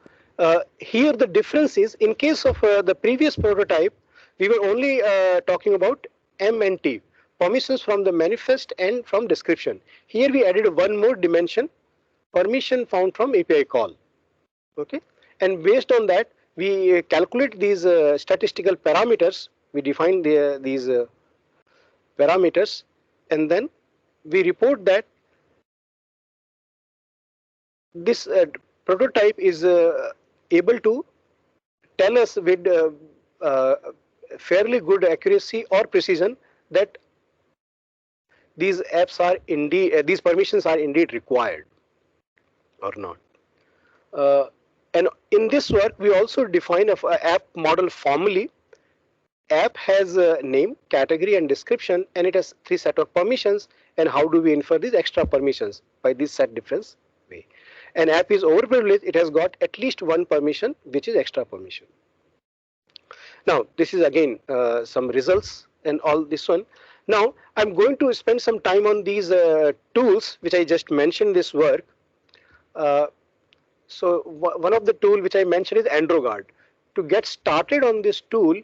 here the difference is, in case of the previous prototype, we were only talking about M and T, permissions from the manifest and from description. Here we added one more dimension, permission found from API call. Okay, and based on that, we calculate these statistical parameters. We define these parameters, and then we report that this prototype is able to tell us with fairly good accuracy or precision that these apps are indeed, these permissions are indeed required or not. And in this work, we also define a app model formally. App has a name, category, and description, and it has 3 set of permissions. And how do we infer these extra permissions? By this set difference way. An app is overprivileged, it has got at least one permission, which is extra permission. Now, this is again some results and all this one. Now, I'm going to spend some time on these tools which I just mentioned this work. So one of the tool which I mentioned is AndroGuard. To get started on this tool,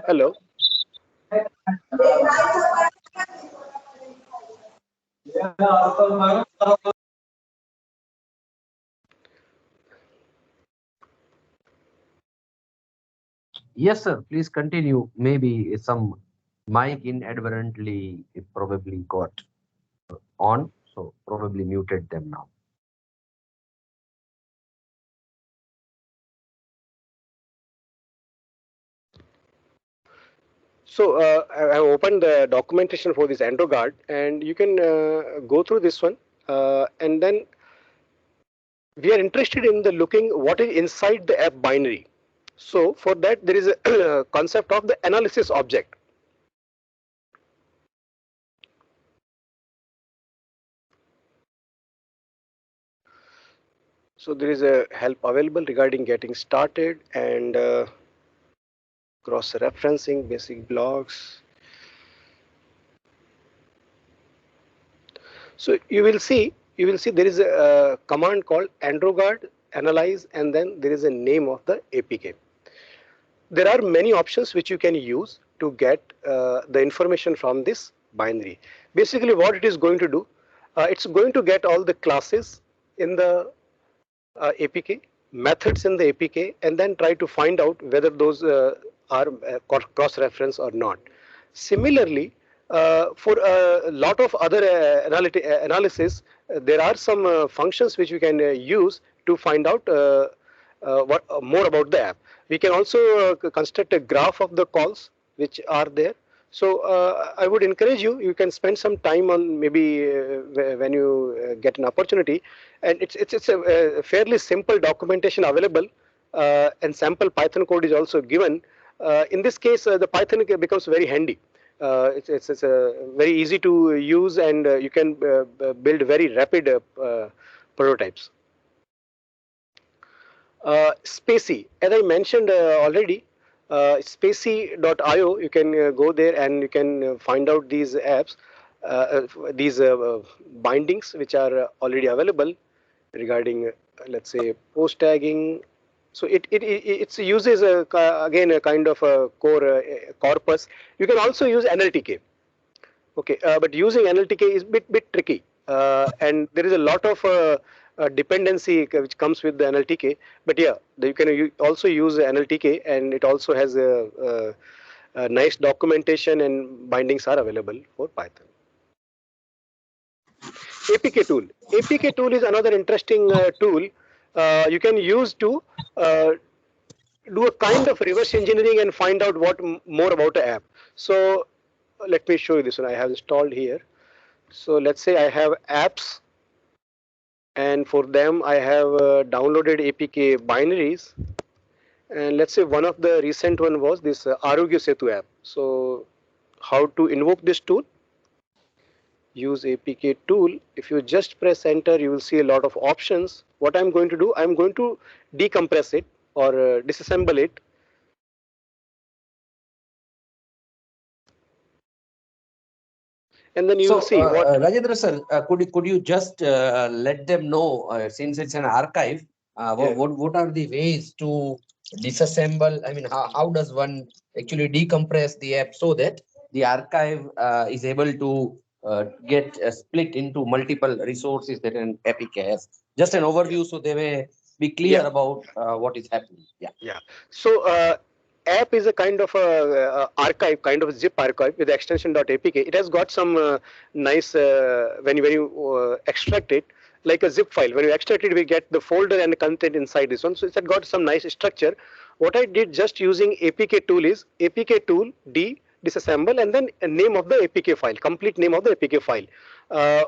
hello. Yes, sir. Please continue. Maybe some mic inadvertently it probably got on, so probably muted them now. So I have opened the documentation for this AndroGuard, and you can go through this one, and then we are interested in the looking what is inside the app binary. So for that, there is a concept of the analysis object. So there is a help available regarding getting started and cross-referencing, basic blocks. So you will see there is a command called AndroGuard analyze, and then there is a name of the APK. There are many options which you can use to get the information from this binary. Basically, what it is going to do, it's going to get all the classes in the APK, methods in the APK, and then try to find out whether those are cross-reference or not. Similarly, for a lot of other analysis, there are some functions which we can use to find out what more about the app. We can also construct a graph of the calls which are there. So I would encourage you, you can spend some time on maybe when you get an opportunity, and it's a fairly simple documentation available, and sample Python code is also given. In this case, the Python becomes very handy. It's very easy to use, and you can build very rapid prototypes. Spacey, as I mentioned already, Spacey.io, you can go there and you can find out these apps, these bindings which are already available regarding, let's say, post tagging. So it uses again a kind of a core corpus. You can also use NLTK. Okay, but using NLTK is bit tricky, and there is a lot of dependency which comes with the NLTK. But yeah, you can also use NLTK, and it also has a nice documentation and bindings are available for Python. APK tool. APK tool is another interesting tool you can use to do a kind of reverse engineering and find out what more about the app. So let me show you this one I have installed here. So let's say I have apps, and for them I have downloaded APK binaries, and let's say one of the recent one was this Arogya Setu app. So how to invoke this tool? Use APK tool. If you just press enter, you will see a lot of options. What I'm going to do, I'm going to decompress it or disassemble it. And then you will see what. Rajendra sir, could you just let them know, since it's an archive, what are the ways to disassemble? I mean, how does one actually decompress the app so that the archive is able to get split into multiple resources that an APK has? Just an overview so they may be clear about what is happening. Yeah. So app is a kind of a archive, kind of zip archive with extension .apk. It has got some nice when you extract it, like a zip file. When you extract it, we get the folder and the content inside this one. So it's got some nice structure. What I did just using APK tool is APK tool D disassemble, and then a name of the APK file, complete name of the APK file.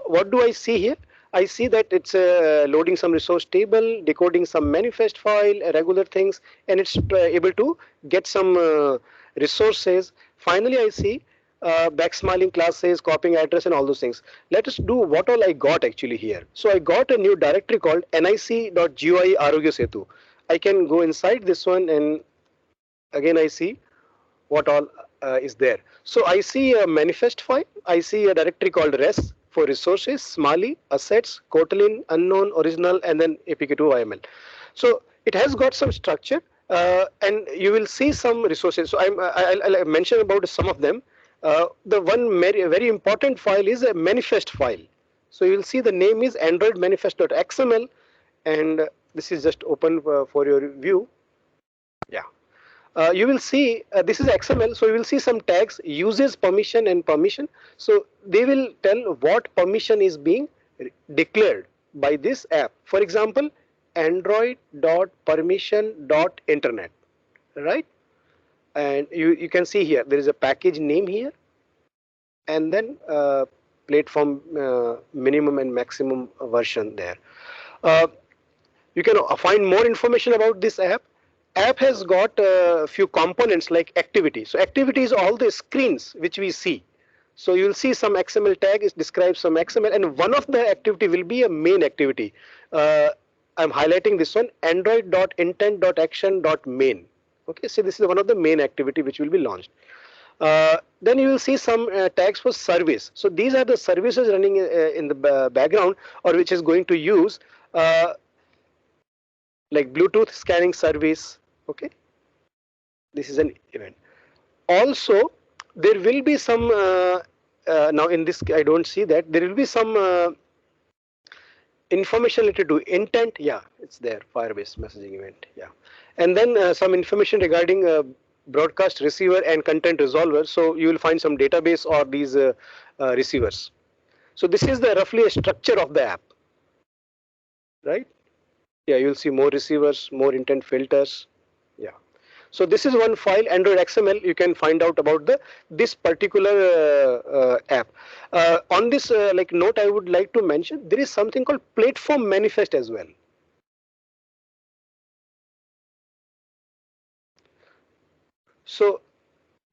What do I see here? I see that it's loading some resource table, decoding some manifest file, regular things, and it's able to get some resources. Finally, I see backsmiling classes, copying address, and all those things. Let us do what all I got actually here. So I got a new directory called nic.gui Arogya Setu. I can go inside this one, and again I see what all is there. So I see a manifest file. I see a directory called res for resources, Smali, assets, Kotlin, unknown, original, and then APK2 YML. So it has got some structure, and you will see some resources. So I'll mention about some of them. The one very important file is a manifest file. So you will see the name is Android manifest.xml, and this is just open for your view. Yeah. You will see this is XML, so you will see some tags, uses, permission, and permission. So they will tell what permission is being declared by this app. For example, android.permission.internet, right? And you can see here there is a package name here, and then platform minimum and maximum version there. You can find more information about this app. App has got a few components like activity. So activity is all the screens which we see. So you'll see some XML tag is describes some XML, and one of the activity will be a main activity. I'm highlighting this one, android.intent.action.main. Okay, so this is one of the main activity which will be launched. Then you will see some tags for service. So these are the services running in the background, or which is going to use like Bluetooth scanning service. Okay, this is an event. Also, there will be some now in this I don't see that there will be some information related to intent. Yeah, it's there, Firebase messaging event. Yeah, and then some information regarding broadcast receiver and content resolver. So you will find some database or these receivers. So this is the roughly a structure of the app, right? Yeah, you'll see more receivers, more intent filters. Yeah. So this is one file, Android XML. You can find out about this particular app. On this like note, I would like to mention there is something called platform manifest as well. So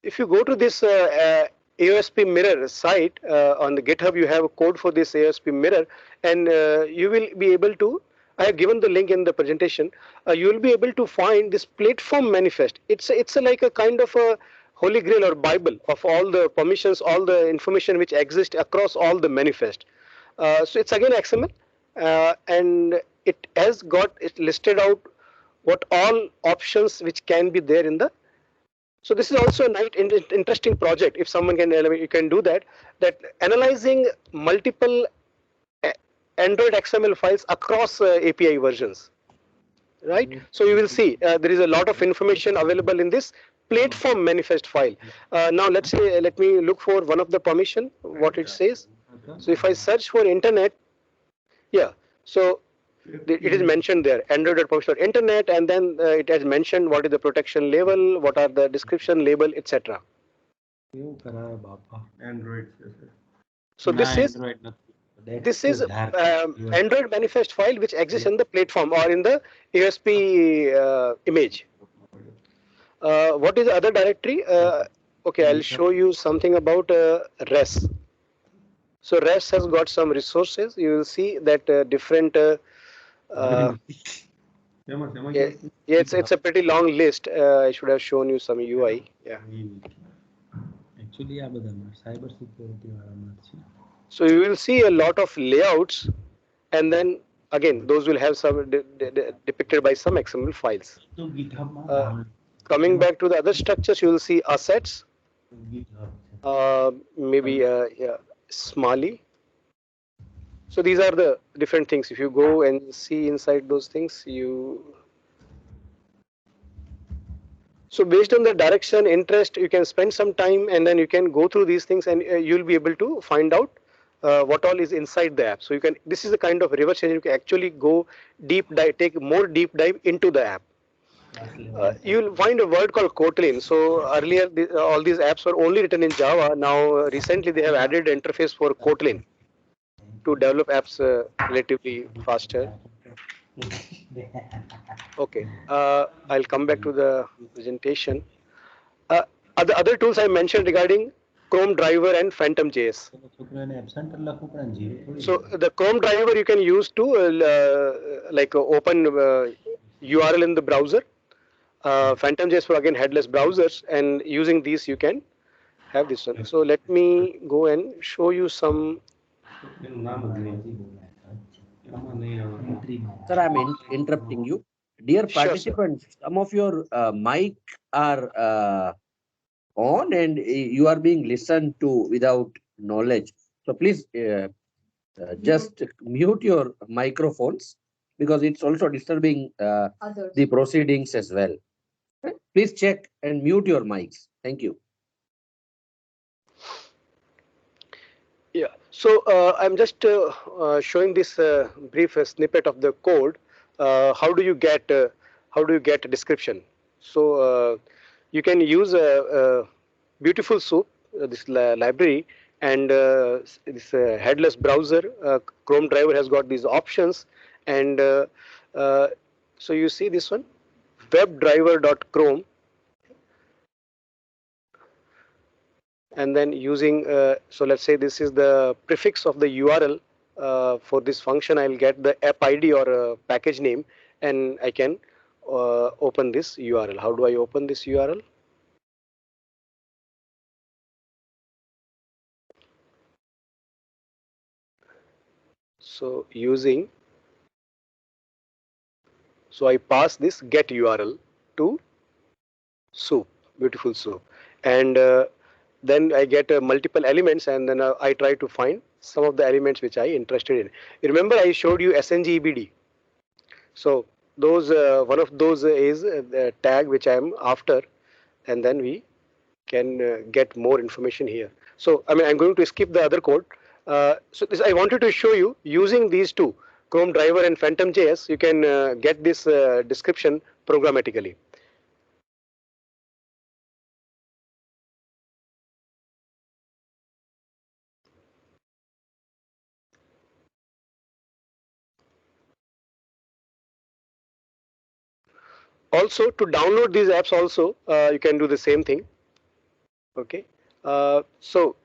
if you go to this AOSP mirror site on the GitHub, you have a code for this AOSP mirror, and you will be able to. I have given the link in the presentation. You will be able to find this platform manifest. It's like a kind of a holy grail or Bible of all the permissions, all the information which exists across all the manifest. So it's again XML, and it has got it listed out what all options which can be there in the. So this is also a nice, interesting project. If someone can, you can do that. That analyzing multiple Android XML files across API versions, right? So you will see there is a lot of information available in this platform manifest file. Now let me look for one of the permission, what it says. So if I search for internet, yeah, so it is mentioned there, android.permission.internet, and then it has mentioned what is the protection level, what are the description label, etc. Android. So this is Android manifest file which exists in the platform or in the ASP image. What is the other directory? Okay, I'll show you something about res. So res has got some resources. You will see that different. Yeah, it's a pretty long list. I should have shown you some UI. Yeah. Actually, cyber security. So you will see a lot of layouts, and then again those will have some depicted by some XML files. Coming back to the other structures, you will see assets, maybe yeah, Smali. So these are the different things. If you go and see inside those things, so based on the direction, interest, you can spend some time, and then you can go through these things, and you'll be able to find out what all is inside the app. So you can. This is a kind of reverse engineering. You can actually go deep dive, take more deep dive into the app. You'll find a word called Kotlin. So earlier, all these apps were only written in Java. Now, recently they have added interface for Kotlin to develop apps relatively faster. Okay, I'll come back to the presentation. Uh, other tools I mentioned regarding Chrome driver and Phantom JS. છોકરાને absent જ લખવું પડે ને zero થોડી So the Chrome driver you can use to open URL in the browser. Phantom JS for again headless browsers, and using these you can have this one. So let me go and show you some. એનું નામ જ લેવાથી બોલાય. આમાં નહીં આવે. Entry માં. Sir, I'm interrupting you. Dear Sure, sir. participants, some of your mic are on and you are being listened to without knowledge. So please just mute your microphones because it's also disturbing the proceedings as well. Please check and mute your mics. Thank you. Yeah. So I'm just showing this brief snippet of the code. How do you get a description? So you can use a beautiful soup, this library, and this headless browser. Chrome driver has got these options, and so you see this one, webdriver.chrome. And then using, so let's say this is the prefix of the URL for this function. I'll get the app ID or package name, and I can open this URL. How do I open this URL? So using, so I pass this get URL to soup, beautiful soup, and then I get multiple elements, and then I try to find some of the elements which I interested in. You remember I showed you SNGEBD. So those one of those is the tag which I am after, and then we can get more information here. So I mean I'm going to skip the other code. So this I wanted to show you using these two, Chrome driver and Phantom JS. You can get this description programmatically. Also, to download these apps also, you can do the same thing. Okay. There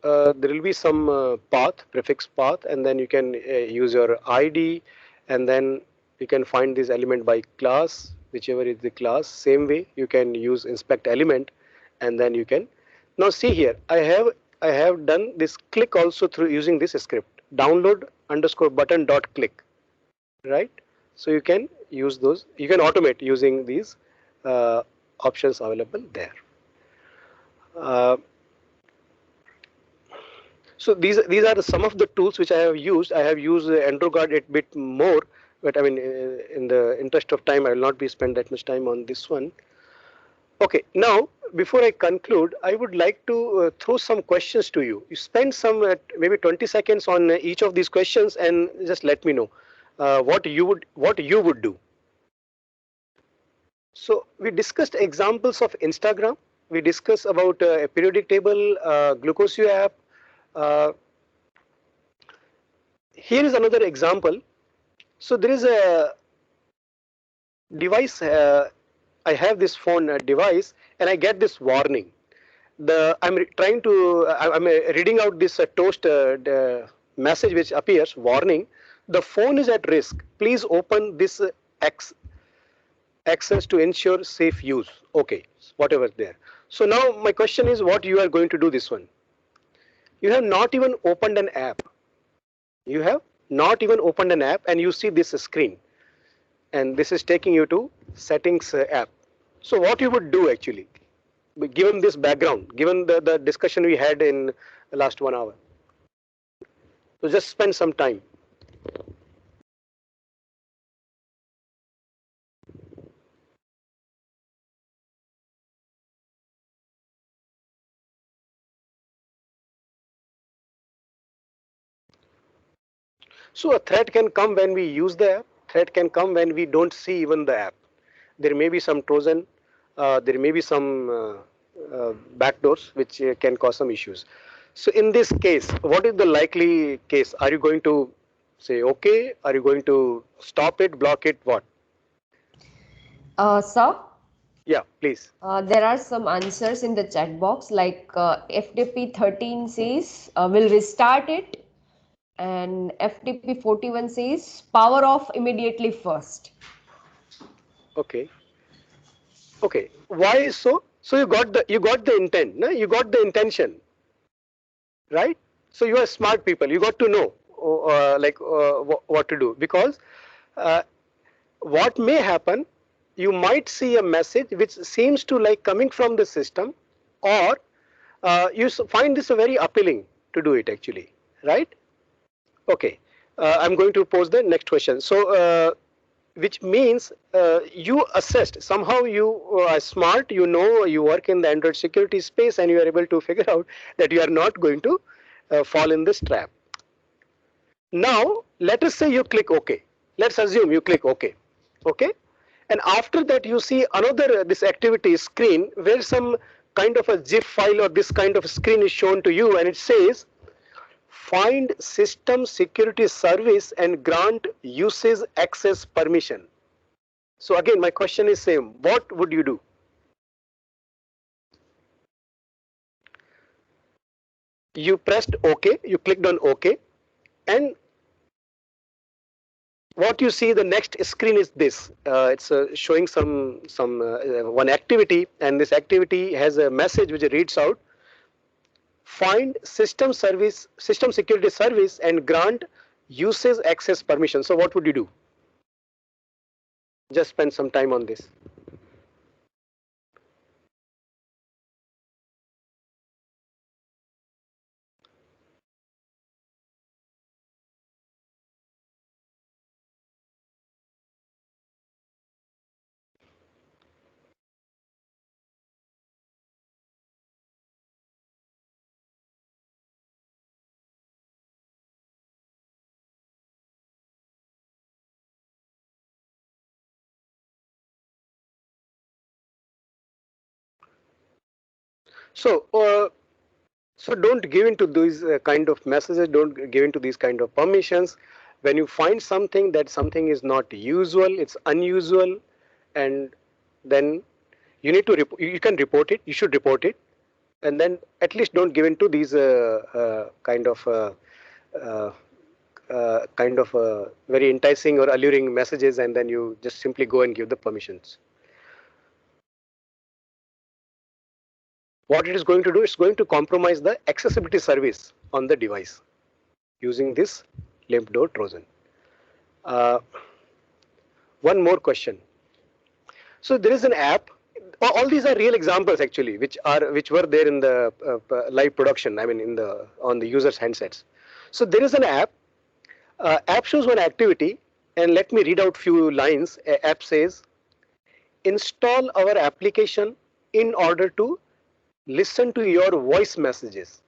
will be some path, prefix path, and then you can use your ID, and then you can find this element by class, whichever is the class. Same way, you can use inspect element, and then you can. Now see here, I have done this click also through using this script, download underscore button dot click, right? So you can use those. You can automate using these options available there. So these are some of the tools which I have used. I have used AndroGuard a bit more, but I mean in the interest of time, I will not be spend that much time on this one. Okay, now before I conclude, I would like to throw some questions to you. You spend some maybe 20 seconds on each of these questions, and just let me know what you would do. So we discussed examples of Instagram. We discussed about a periodic table, Glucosio app. Here is another example. So there is a device. I have this phone device, and I get this warning. I'm reading out this toast message which appears warning. The phone is at risk. Please open this access to ensure safe use. Okay, whatever there. So now my question is, what you are going to do this one? You have not even opened an app. You have not even opened an app, and you see this screen, and this is taking you to settings app. So what you would do actually, given this background, given the discussion we had in the last 1 hour? So just spend some time. So a threat can come when we use the app. Threat can come when we don't see even the app. there may be some Trojan, there may be some backdoors which can cause some issues. So in this case, what is the likely case? Are you going to say okay? Are you going to stop it, block it, what? Sir, Yeah, please. there are some answers in the chat box, like FTP 13 says will restart it, and FTP 41 says power off immediately first. Okay. Okay. Why so? So you got the intent, no? You got the intention, right? So you are smart people. You got to know what to do, because uh, what may happen, you might see a message which seems to like coming from the system, or you find this very appealing to do it actually, right? Okay, I'm going to pose the next question. So, which means you assessed, somehow you are smart, you know, you work in the Android security space, and you are able to figure out that you are not going to fall in this trap. Now, let us say you click OK. Let's assume you click OK. Okay. And after that, you see another this activity screen where some kind of a zip file or this kind of screen is shown to you, and it says find system security service and grant usage access permission. So again, my question is same. What would you do? You pressed OK, you clicked on OK, and what you see the next screen is this. It's showing some one activity, and this activity has a message which reads out: find system security service and grant usage access permission. So what would you do? Just spend some time on this. So, so don't give into these kind of messages. Don't give into these kind of permissions. When you find something that something is not usual, it's unusual, and then you need to you can report it. You should report it, and then at least don't give into these kind of very enticing or alluring messages, and then you just simply go and give the permissions. What it is going to do, it's going to compromise the accessibility service on the device using this limp door Trojan. One more question. So there is an app. All these are real examples actually, which were there in the live production. I mean, in the on the users' handsets. So there is an app. App shows one activity, and let me read out few lines. App says, install our application in order to listen to your voice messages.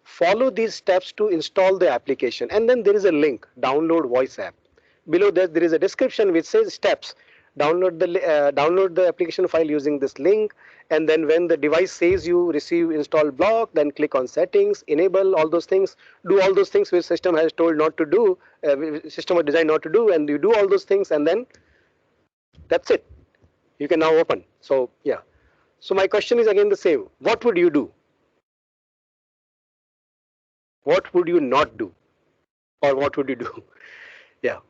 Follow these steps to install the application, and then there is a link, download voice app. Below that there is a description which says steps. Download the application file using this link, and then when the device says you receive install block, then click on settings, enable all those things, do all those things which system has told not to do, system or design not to do, and you do all those things, and then that's it. You can now open. So yeah. So my question is again the same. What would you do? What would you not do? Or what would you do? Yeah.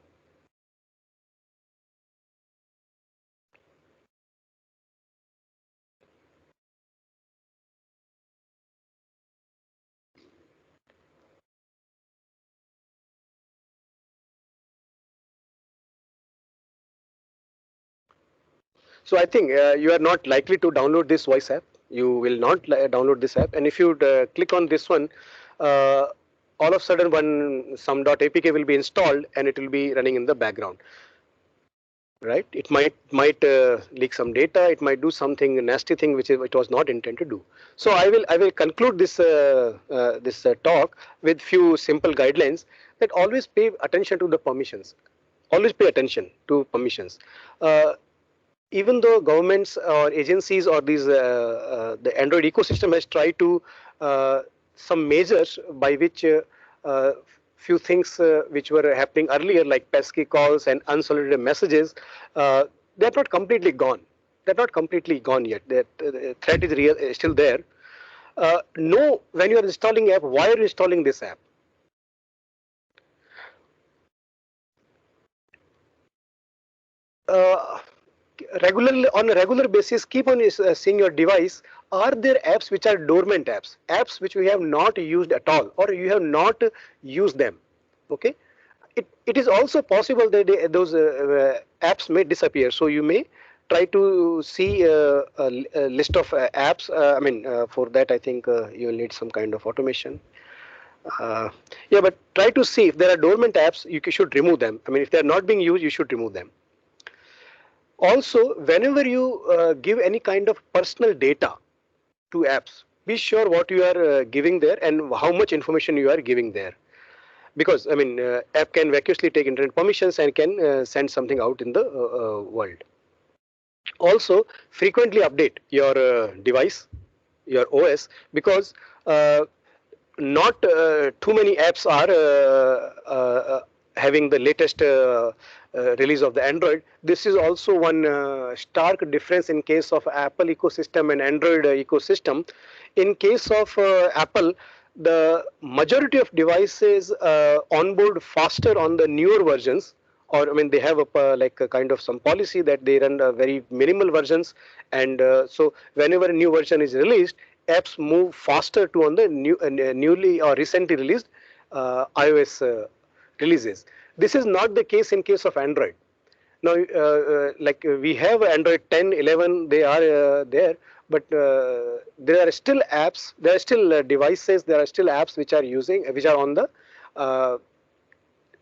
So I think you are not likely to download this voice app. You will not download this app. And if you click on this one, uh, all of a sudden some .apk will be installed, and it will be running in the background. Right? It might leak some data. It might do something nasty thing which it was not intended to do. So I will conclude this talk with few simple guidelines that always pay attention to the permissions. Always pay attention to permissions. even though governments or agencies or these the Android ecosystem has tried to some measures by which few things which were happening earlier, like pesky calls and unsolicited messages, they're not completely gone. They're not completely gone yet. That threat is real, still there. Know when you are installing app, why are you installing this app? Uh, Regularly, on a regular basis, keep on seeing your device. Are there apps which are dormant apps which we have not used at all, or you have not used them? Okay, it is also possible that those apps may disappear. So you may try to see a list of apps. I mean, for that I think you will need some kind of automation. Uh, yeah, but try to see if there are dormant apps. You should remove them. I mean, if they are not being used, you should remove them. Also, whenever you give any kind of personal data to apps, be sure what you are giving there and how much information you are giving there. Because I mean, app can vacuously take internet permissions and can send something out in the world. Also, frequently update your device, your OS, because not too many apps are having the latest release of the Android. This is also one stark difference in case of Apple ecosystem and Android ecosystem. In case of Apple, the majority of devices onboard faster on the newer versions, or I mean they have a like a kind of some policy that they run very minimal versions, and so whenever a new version is released, apps move faster to on the newly or recently released iOS releases. This is not the case in case of Android. Now, like we have Android 10, 11, they are there, but there are still apps, there are still devices, there are still apps which are using, which are on the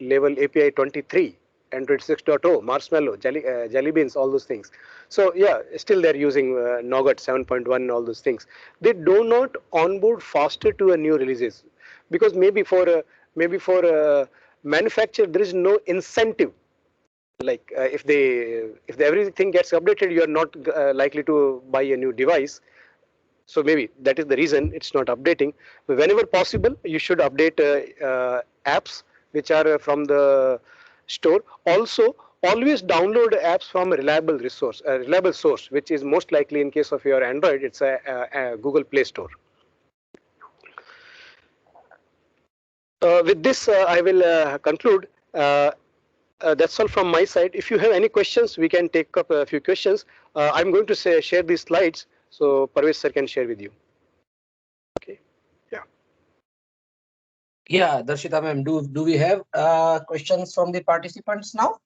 level API 23, Android 6.0, Marshmallow, Jelly Beans, all those things. So yeah, still they're using Nougat 7.1, all those things. They do not onboard faster to a new releases because maybe for manufacturer there is no incentive. Like if everything gets updated, you are not likely to buy a new device. So maybe that is the reason it's not updating. But whenever possible, you should update apps which are from the store. Also, always download apps from a reliable source, which is most likely in case of your Android, it's a Google Play Store. With this, I will conclude. That's all from my side. If you have any questions, we can take up a few questions. I'm going to share these slides so Parvez sir can share with you. Okay. Yeah. Yeah, Darshita ma'am, do we have questions from the participants now?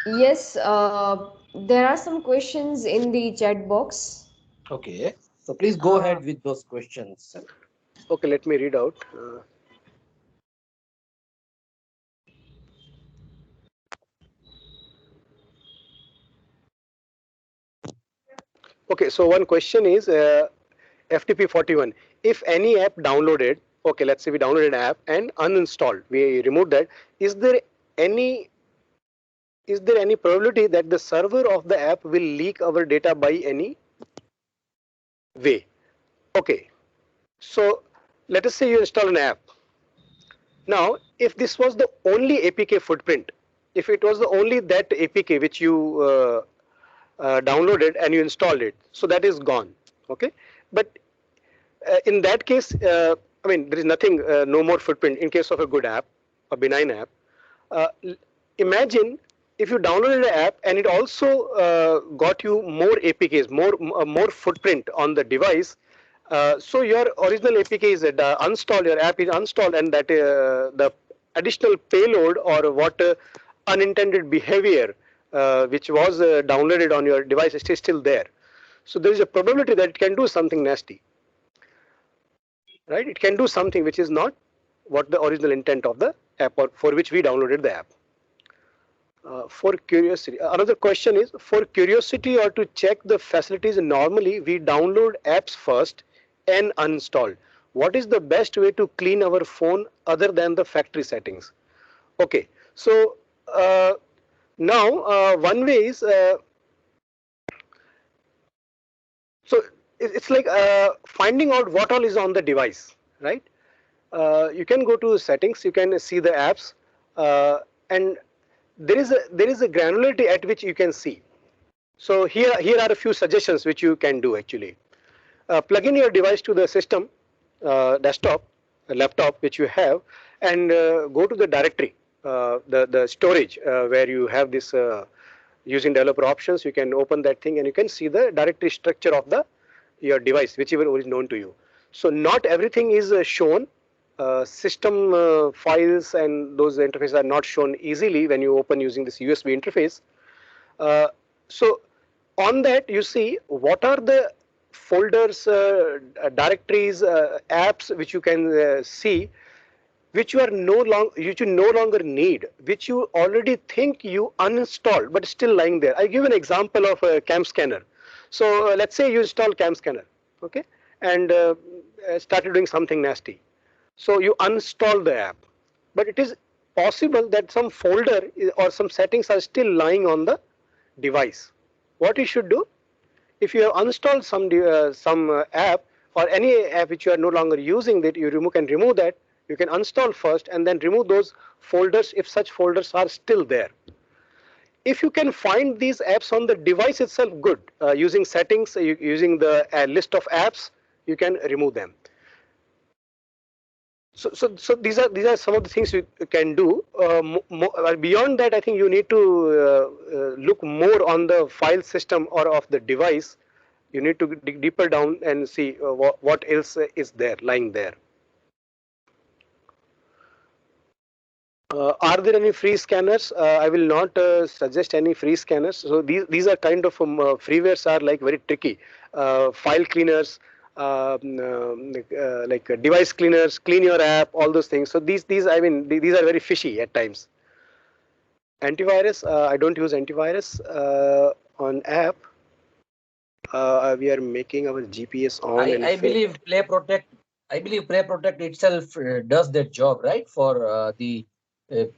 Yes, there are some questions in the chat box. Okay, so please go ahead with those questions. Okay, let me read out. Okay, so one question is FTP41. If any app downloaded, okay, let's say we downloaded an app and uninstalled, we removed that. Is there any probability that the server of the app will leak our data by any way? Okay, so let us say you install an app. Now, if this was the only APK footprint, if it was the only that APK which you downloaded and you installed it, so that is gone. Okay, but in that case, I mean, there is nothing, no more footprint in case of a good app, a benign app. Imagine if you downloaded an app and it also got you more APKs, more footprint on the device. So your original APK is installed, your app is installed, and that the additional payload or what unintended behavior which was downloaded on your device is still there. So there is a probability that it can do something nasty. Right? It can do something which is not what the original intent of the app or for which we downloaded the app. For curiosity, another question is for curiosity or to check the facilities. Normally, we download apps first and uninstall. What is the best way to clean our phone other than the factory settings? Okay, So now one way is so it's like finding out what all is on the device, right? You can go to settings, you can see the apps, and there is a granularity at which you can see. So here are a few suggestions which you can do actually. Plug in your device to the system, desktop, laptop which you have, and go to the directory, the storage where you have this using developer options. You can open that thing and you can see the directory structure of the your device, whichever is known to you. So not everything is shown. System files and those interfaces are not shown easily when you open using this USB interface. So on that you see what are the folders, directories, apps which you can see, which you no longer need, which you already think you uninstalled but still lying there. I give an example of a cam scanner. So let's say you install cam scanner, okay, and started doing something nasty. So you uninstall the app, but it is possible that some folder or some settings are still lying on the device. What you should do, if you have uninstalled some app or any app which you are no longer using, that you can remove that. You can uninstall first and then remove those folders if such folders are still there. If you can find these apps on the device itself, good. Using settings, using the list of apps, you can remove them. So these are some of the things you can do. Beyond that, I think you need to look more on the file system or of the device. You need to dig deeper down and see what else is there lying there. Are there any free scanners? I will not suggest any free scanners. So these are kind of freewares are like very tricky. File cleaners, like device cleaners, clean your app, all those things. So these I mean these are very fishy at times. Antivirus, I don't use antivirus on app. We are making our GPS on. I believe Play Protect. I believe Play Protect itself does that job, right? For the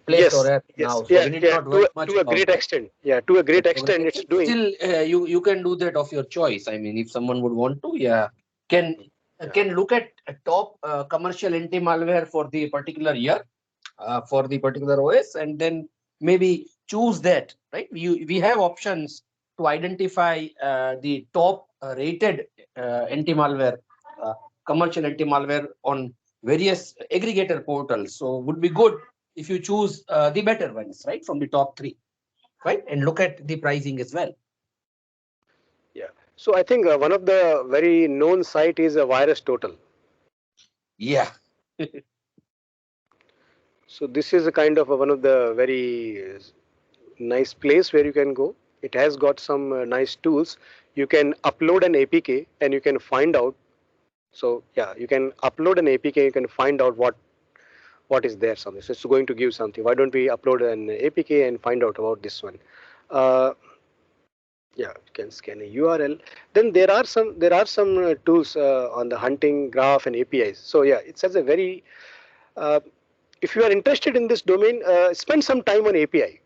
Play Store app now. So we need not worry much to a great extent. Yeah, to a great extent, it's doing. Still, you can do that of your choice. I mean, if someone would want to, can look at top commercial anti-malware for the particular year, for the particular OS, and then maybe choose that. Right? We have options to identify the top rated anti-malware, commercial anti-malware on various aggregator portals. So would be good if you choose the better ones, right, from the top 3, right, and look at the pricing as well. Yeah. So I think one of the very known site is VirusTotal. Yeah. So this is a kind of one of the very nice place where you can go. It has got some nice tools. You can upload an APK and you can find out. So yeah, you can upload an APK. You can find out what is there. Something. So it's going to give something. Why don't we upload an APK and find out about this one? Yeah, you can scan a URL. Then there are some tools on the hunting, graph, and APIs. So yeah, it says a very if you are interested in this domain, spend some time on API.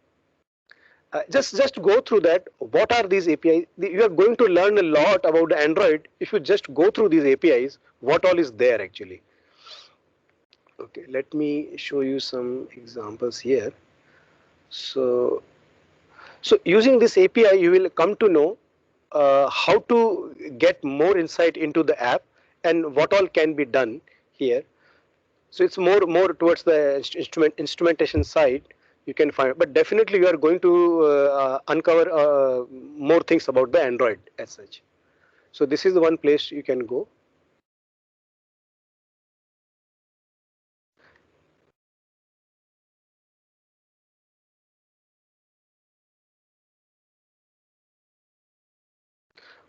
Just go through that. What are these APIs? You are going to learn a lot about Android if you just go through these APIs. What all is there actually? Okay, let me show you some examples here. So using this API, you will come to know how to get more insight into the app and what all can be done here. So it's more towards the instrumentation side. You can find, but definitely you are going to uncover more things about the Android as such. So this is the one place you can go.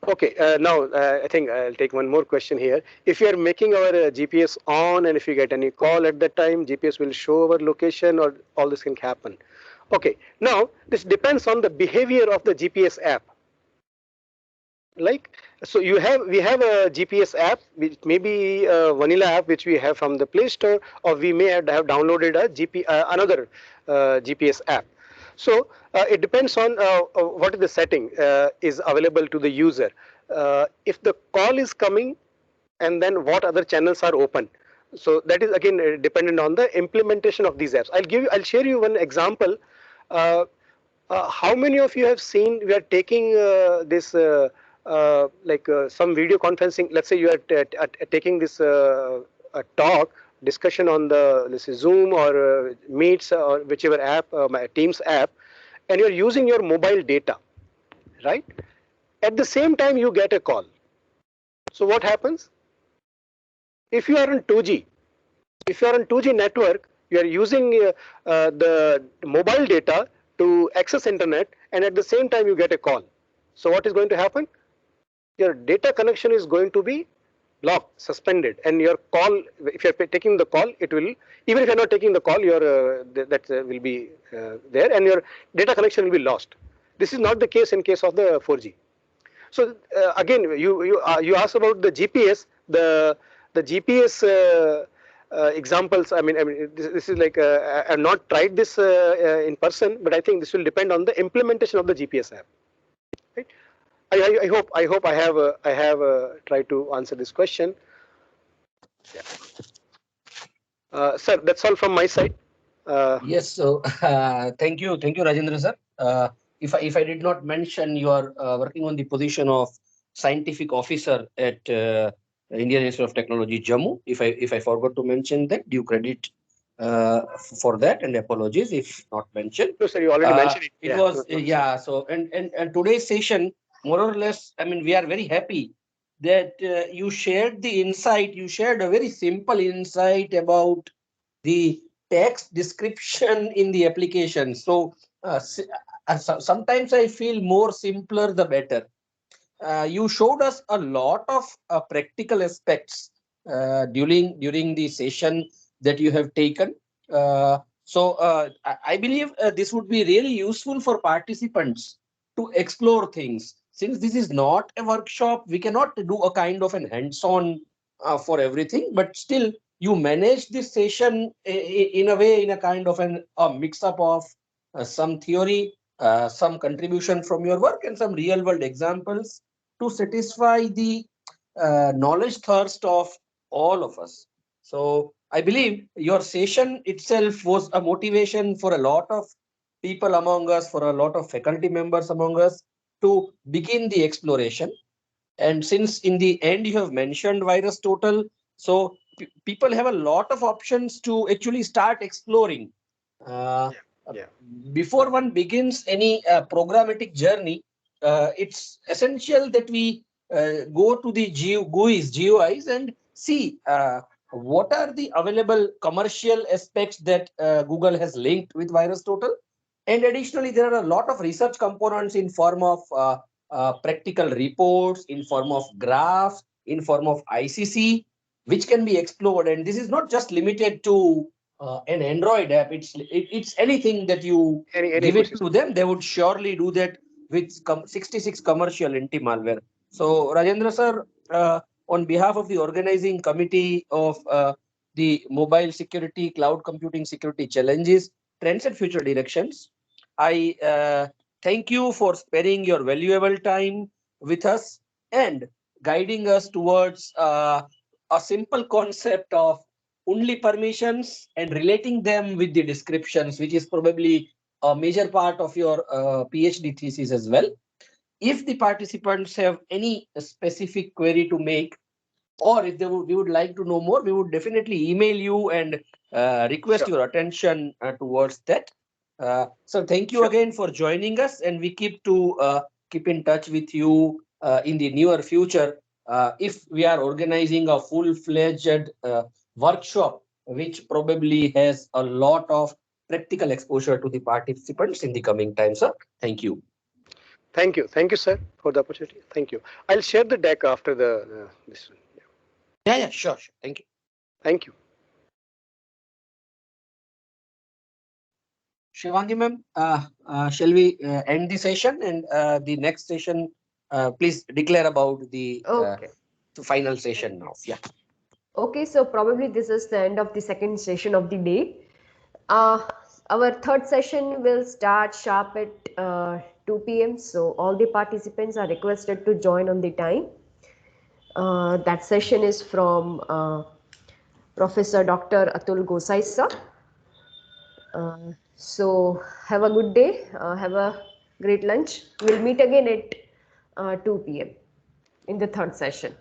Okay, now I think I'll take one more question here. If you are making our GPS on and if you get any call at that time, GPS will show our location or all this can happen. Okay, now this depends on the behavior of the GPS app. Like, so we have a GPS app, which may be a vanilla app which we have from the Play Store, or we may have downloaded a another GPS app. So it depends on what is the setting is available to the user. If the call is coming, and then what other channels are open. So that is again dependent on the implementation of these apps. I'll share you one example. Uh, how many of you have seen we are taking this some video conferencing? Let's say you are taking this a talk discussion on the, let's say, Zoom or Meets or whichever app, my Teams app, and you are using your mobile data, right? At the same time, you get a call. So what happens? If you are on 2G, if you are on 2G network, you are using the mobile data to access internet, and at the same time you get a call. So what is going to happen? Your data connection is going to be blocked, suspended, and your call, if you are taking the call, it will, even if you are not taking the call, your that will be there, and your data connection will be lost. This is not the case in case of the 4G. So again, you asked about the GPS. The GPS examples. I mean, this is like I've not tried this in person, but I think this will depend on the implementation of the GPS app. Right? I hope I have tried to answer this question. Yeah. Sir, that's all from my side. Yes, so thank you, Rajendra sir. If I did not mention, you are working on the position of scientific officer at Indian Institute of Technology, Jammu. If I forgot to mention that, due credit for that, and apologies if not mentioned. No, sir, you already mentioned it. It Yeah, was no, yeah. So and today's session, more or less, I mean, we are very happy that you shared the insight. You shared a very simple insight about the text description in the application. So sometimes I feel more simpler the better. You showed us a lot of practical aspects during the session that you have taken. I believe this would be really useful for participants to explore things. Since this is not a workshop, we cannot do a kind of an hands-on for everything, but still you manage this session in a way, in a kind of a mix-up of some theory, some contribution from your work, and some real-world examples to satisfy the knowledge thirst of all of us. So I believe your session itself was a motivation for a lot of people among us, for a lot of faculty members among us to begin the exploration. And since in the end you have mentioned VirusTotal, so people have a lot of options to actually start exploring. Uh, yeah. Before one begins any programmatic journey, it's essential that we go to the GUIs, and see what are the available commercial aspects that Google has linked with VirusTotal. And additionally, there are a lot of research components in form of practical reports, in form of graphs, in form of ICC, which can be explored. And this is not just limited to an Android app. It's anything that you Any give it to ecosystem. them, they would surely do that with 66 commercial anti-malware. So Rajendra sir, on behalf of the organizing committee of the Mobile Security, Cloud Computing Security Challenges, Trends and Future Directions, I thank you for sparing your valuable time with us and guiding us towards a simple concept of only permissions and relating them with the descriptions, which is probably a major part of your PhD thesis as well. If the participants have any specific query to make, or if we would like to know more, we would definitely email you and request Sure. your attention towards that. So thank you Sure. again for joining us, and we keep in touch with you in the near future if we are organizing a full-fledged workshop, which probably has a lot of practical exposure to the participants in the coming time. Sir, thank you. Thank you, sir, for the opportunity. Thank you. I'll share the deck after the this one. Yeah, sure. Thank you. Thank you. Shivangi ma'am, shall we end the session, and the next session please declare about the Okay. final session now. Yeah. Okay, so probably this is the end of the second session of the day. Our third session will start sharp at 2 p.m. So all the participants are requested to join on the time. That session is from Professor Dr. Atul Gosai sir. So have a good day. Have a great lunch. We'll meet again at 2 p.m. in the third session.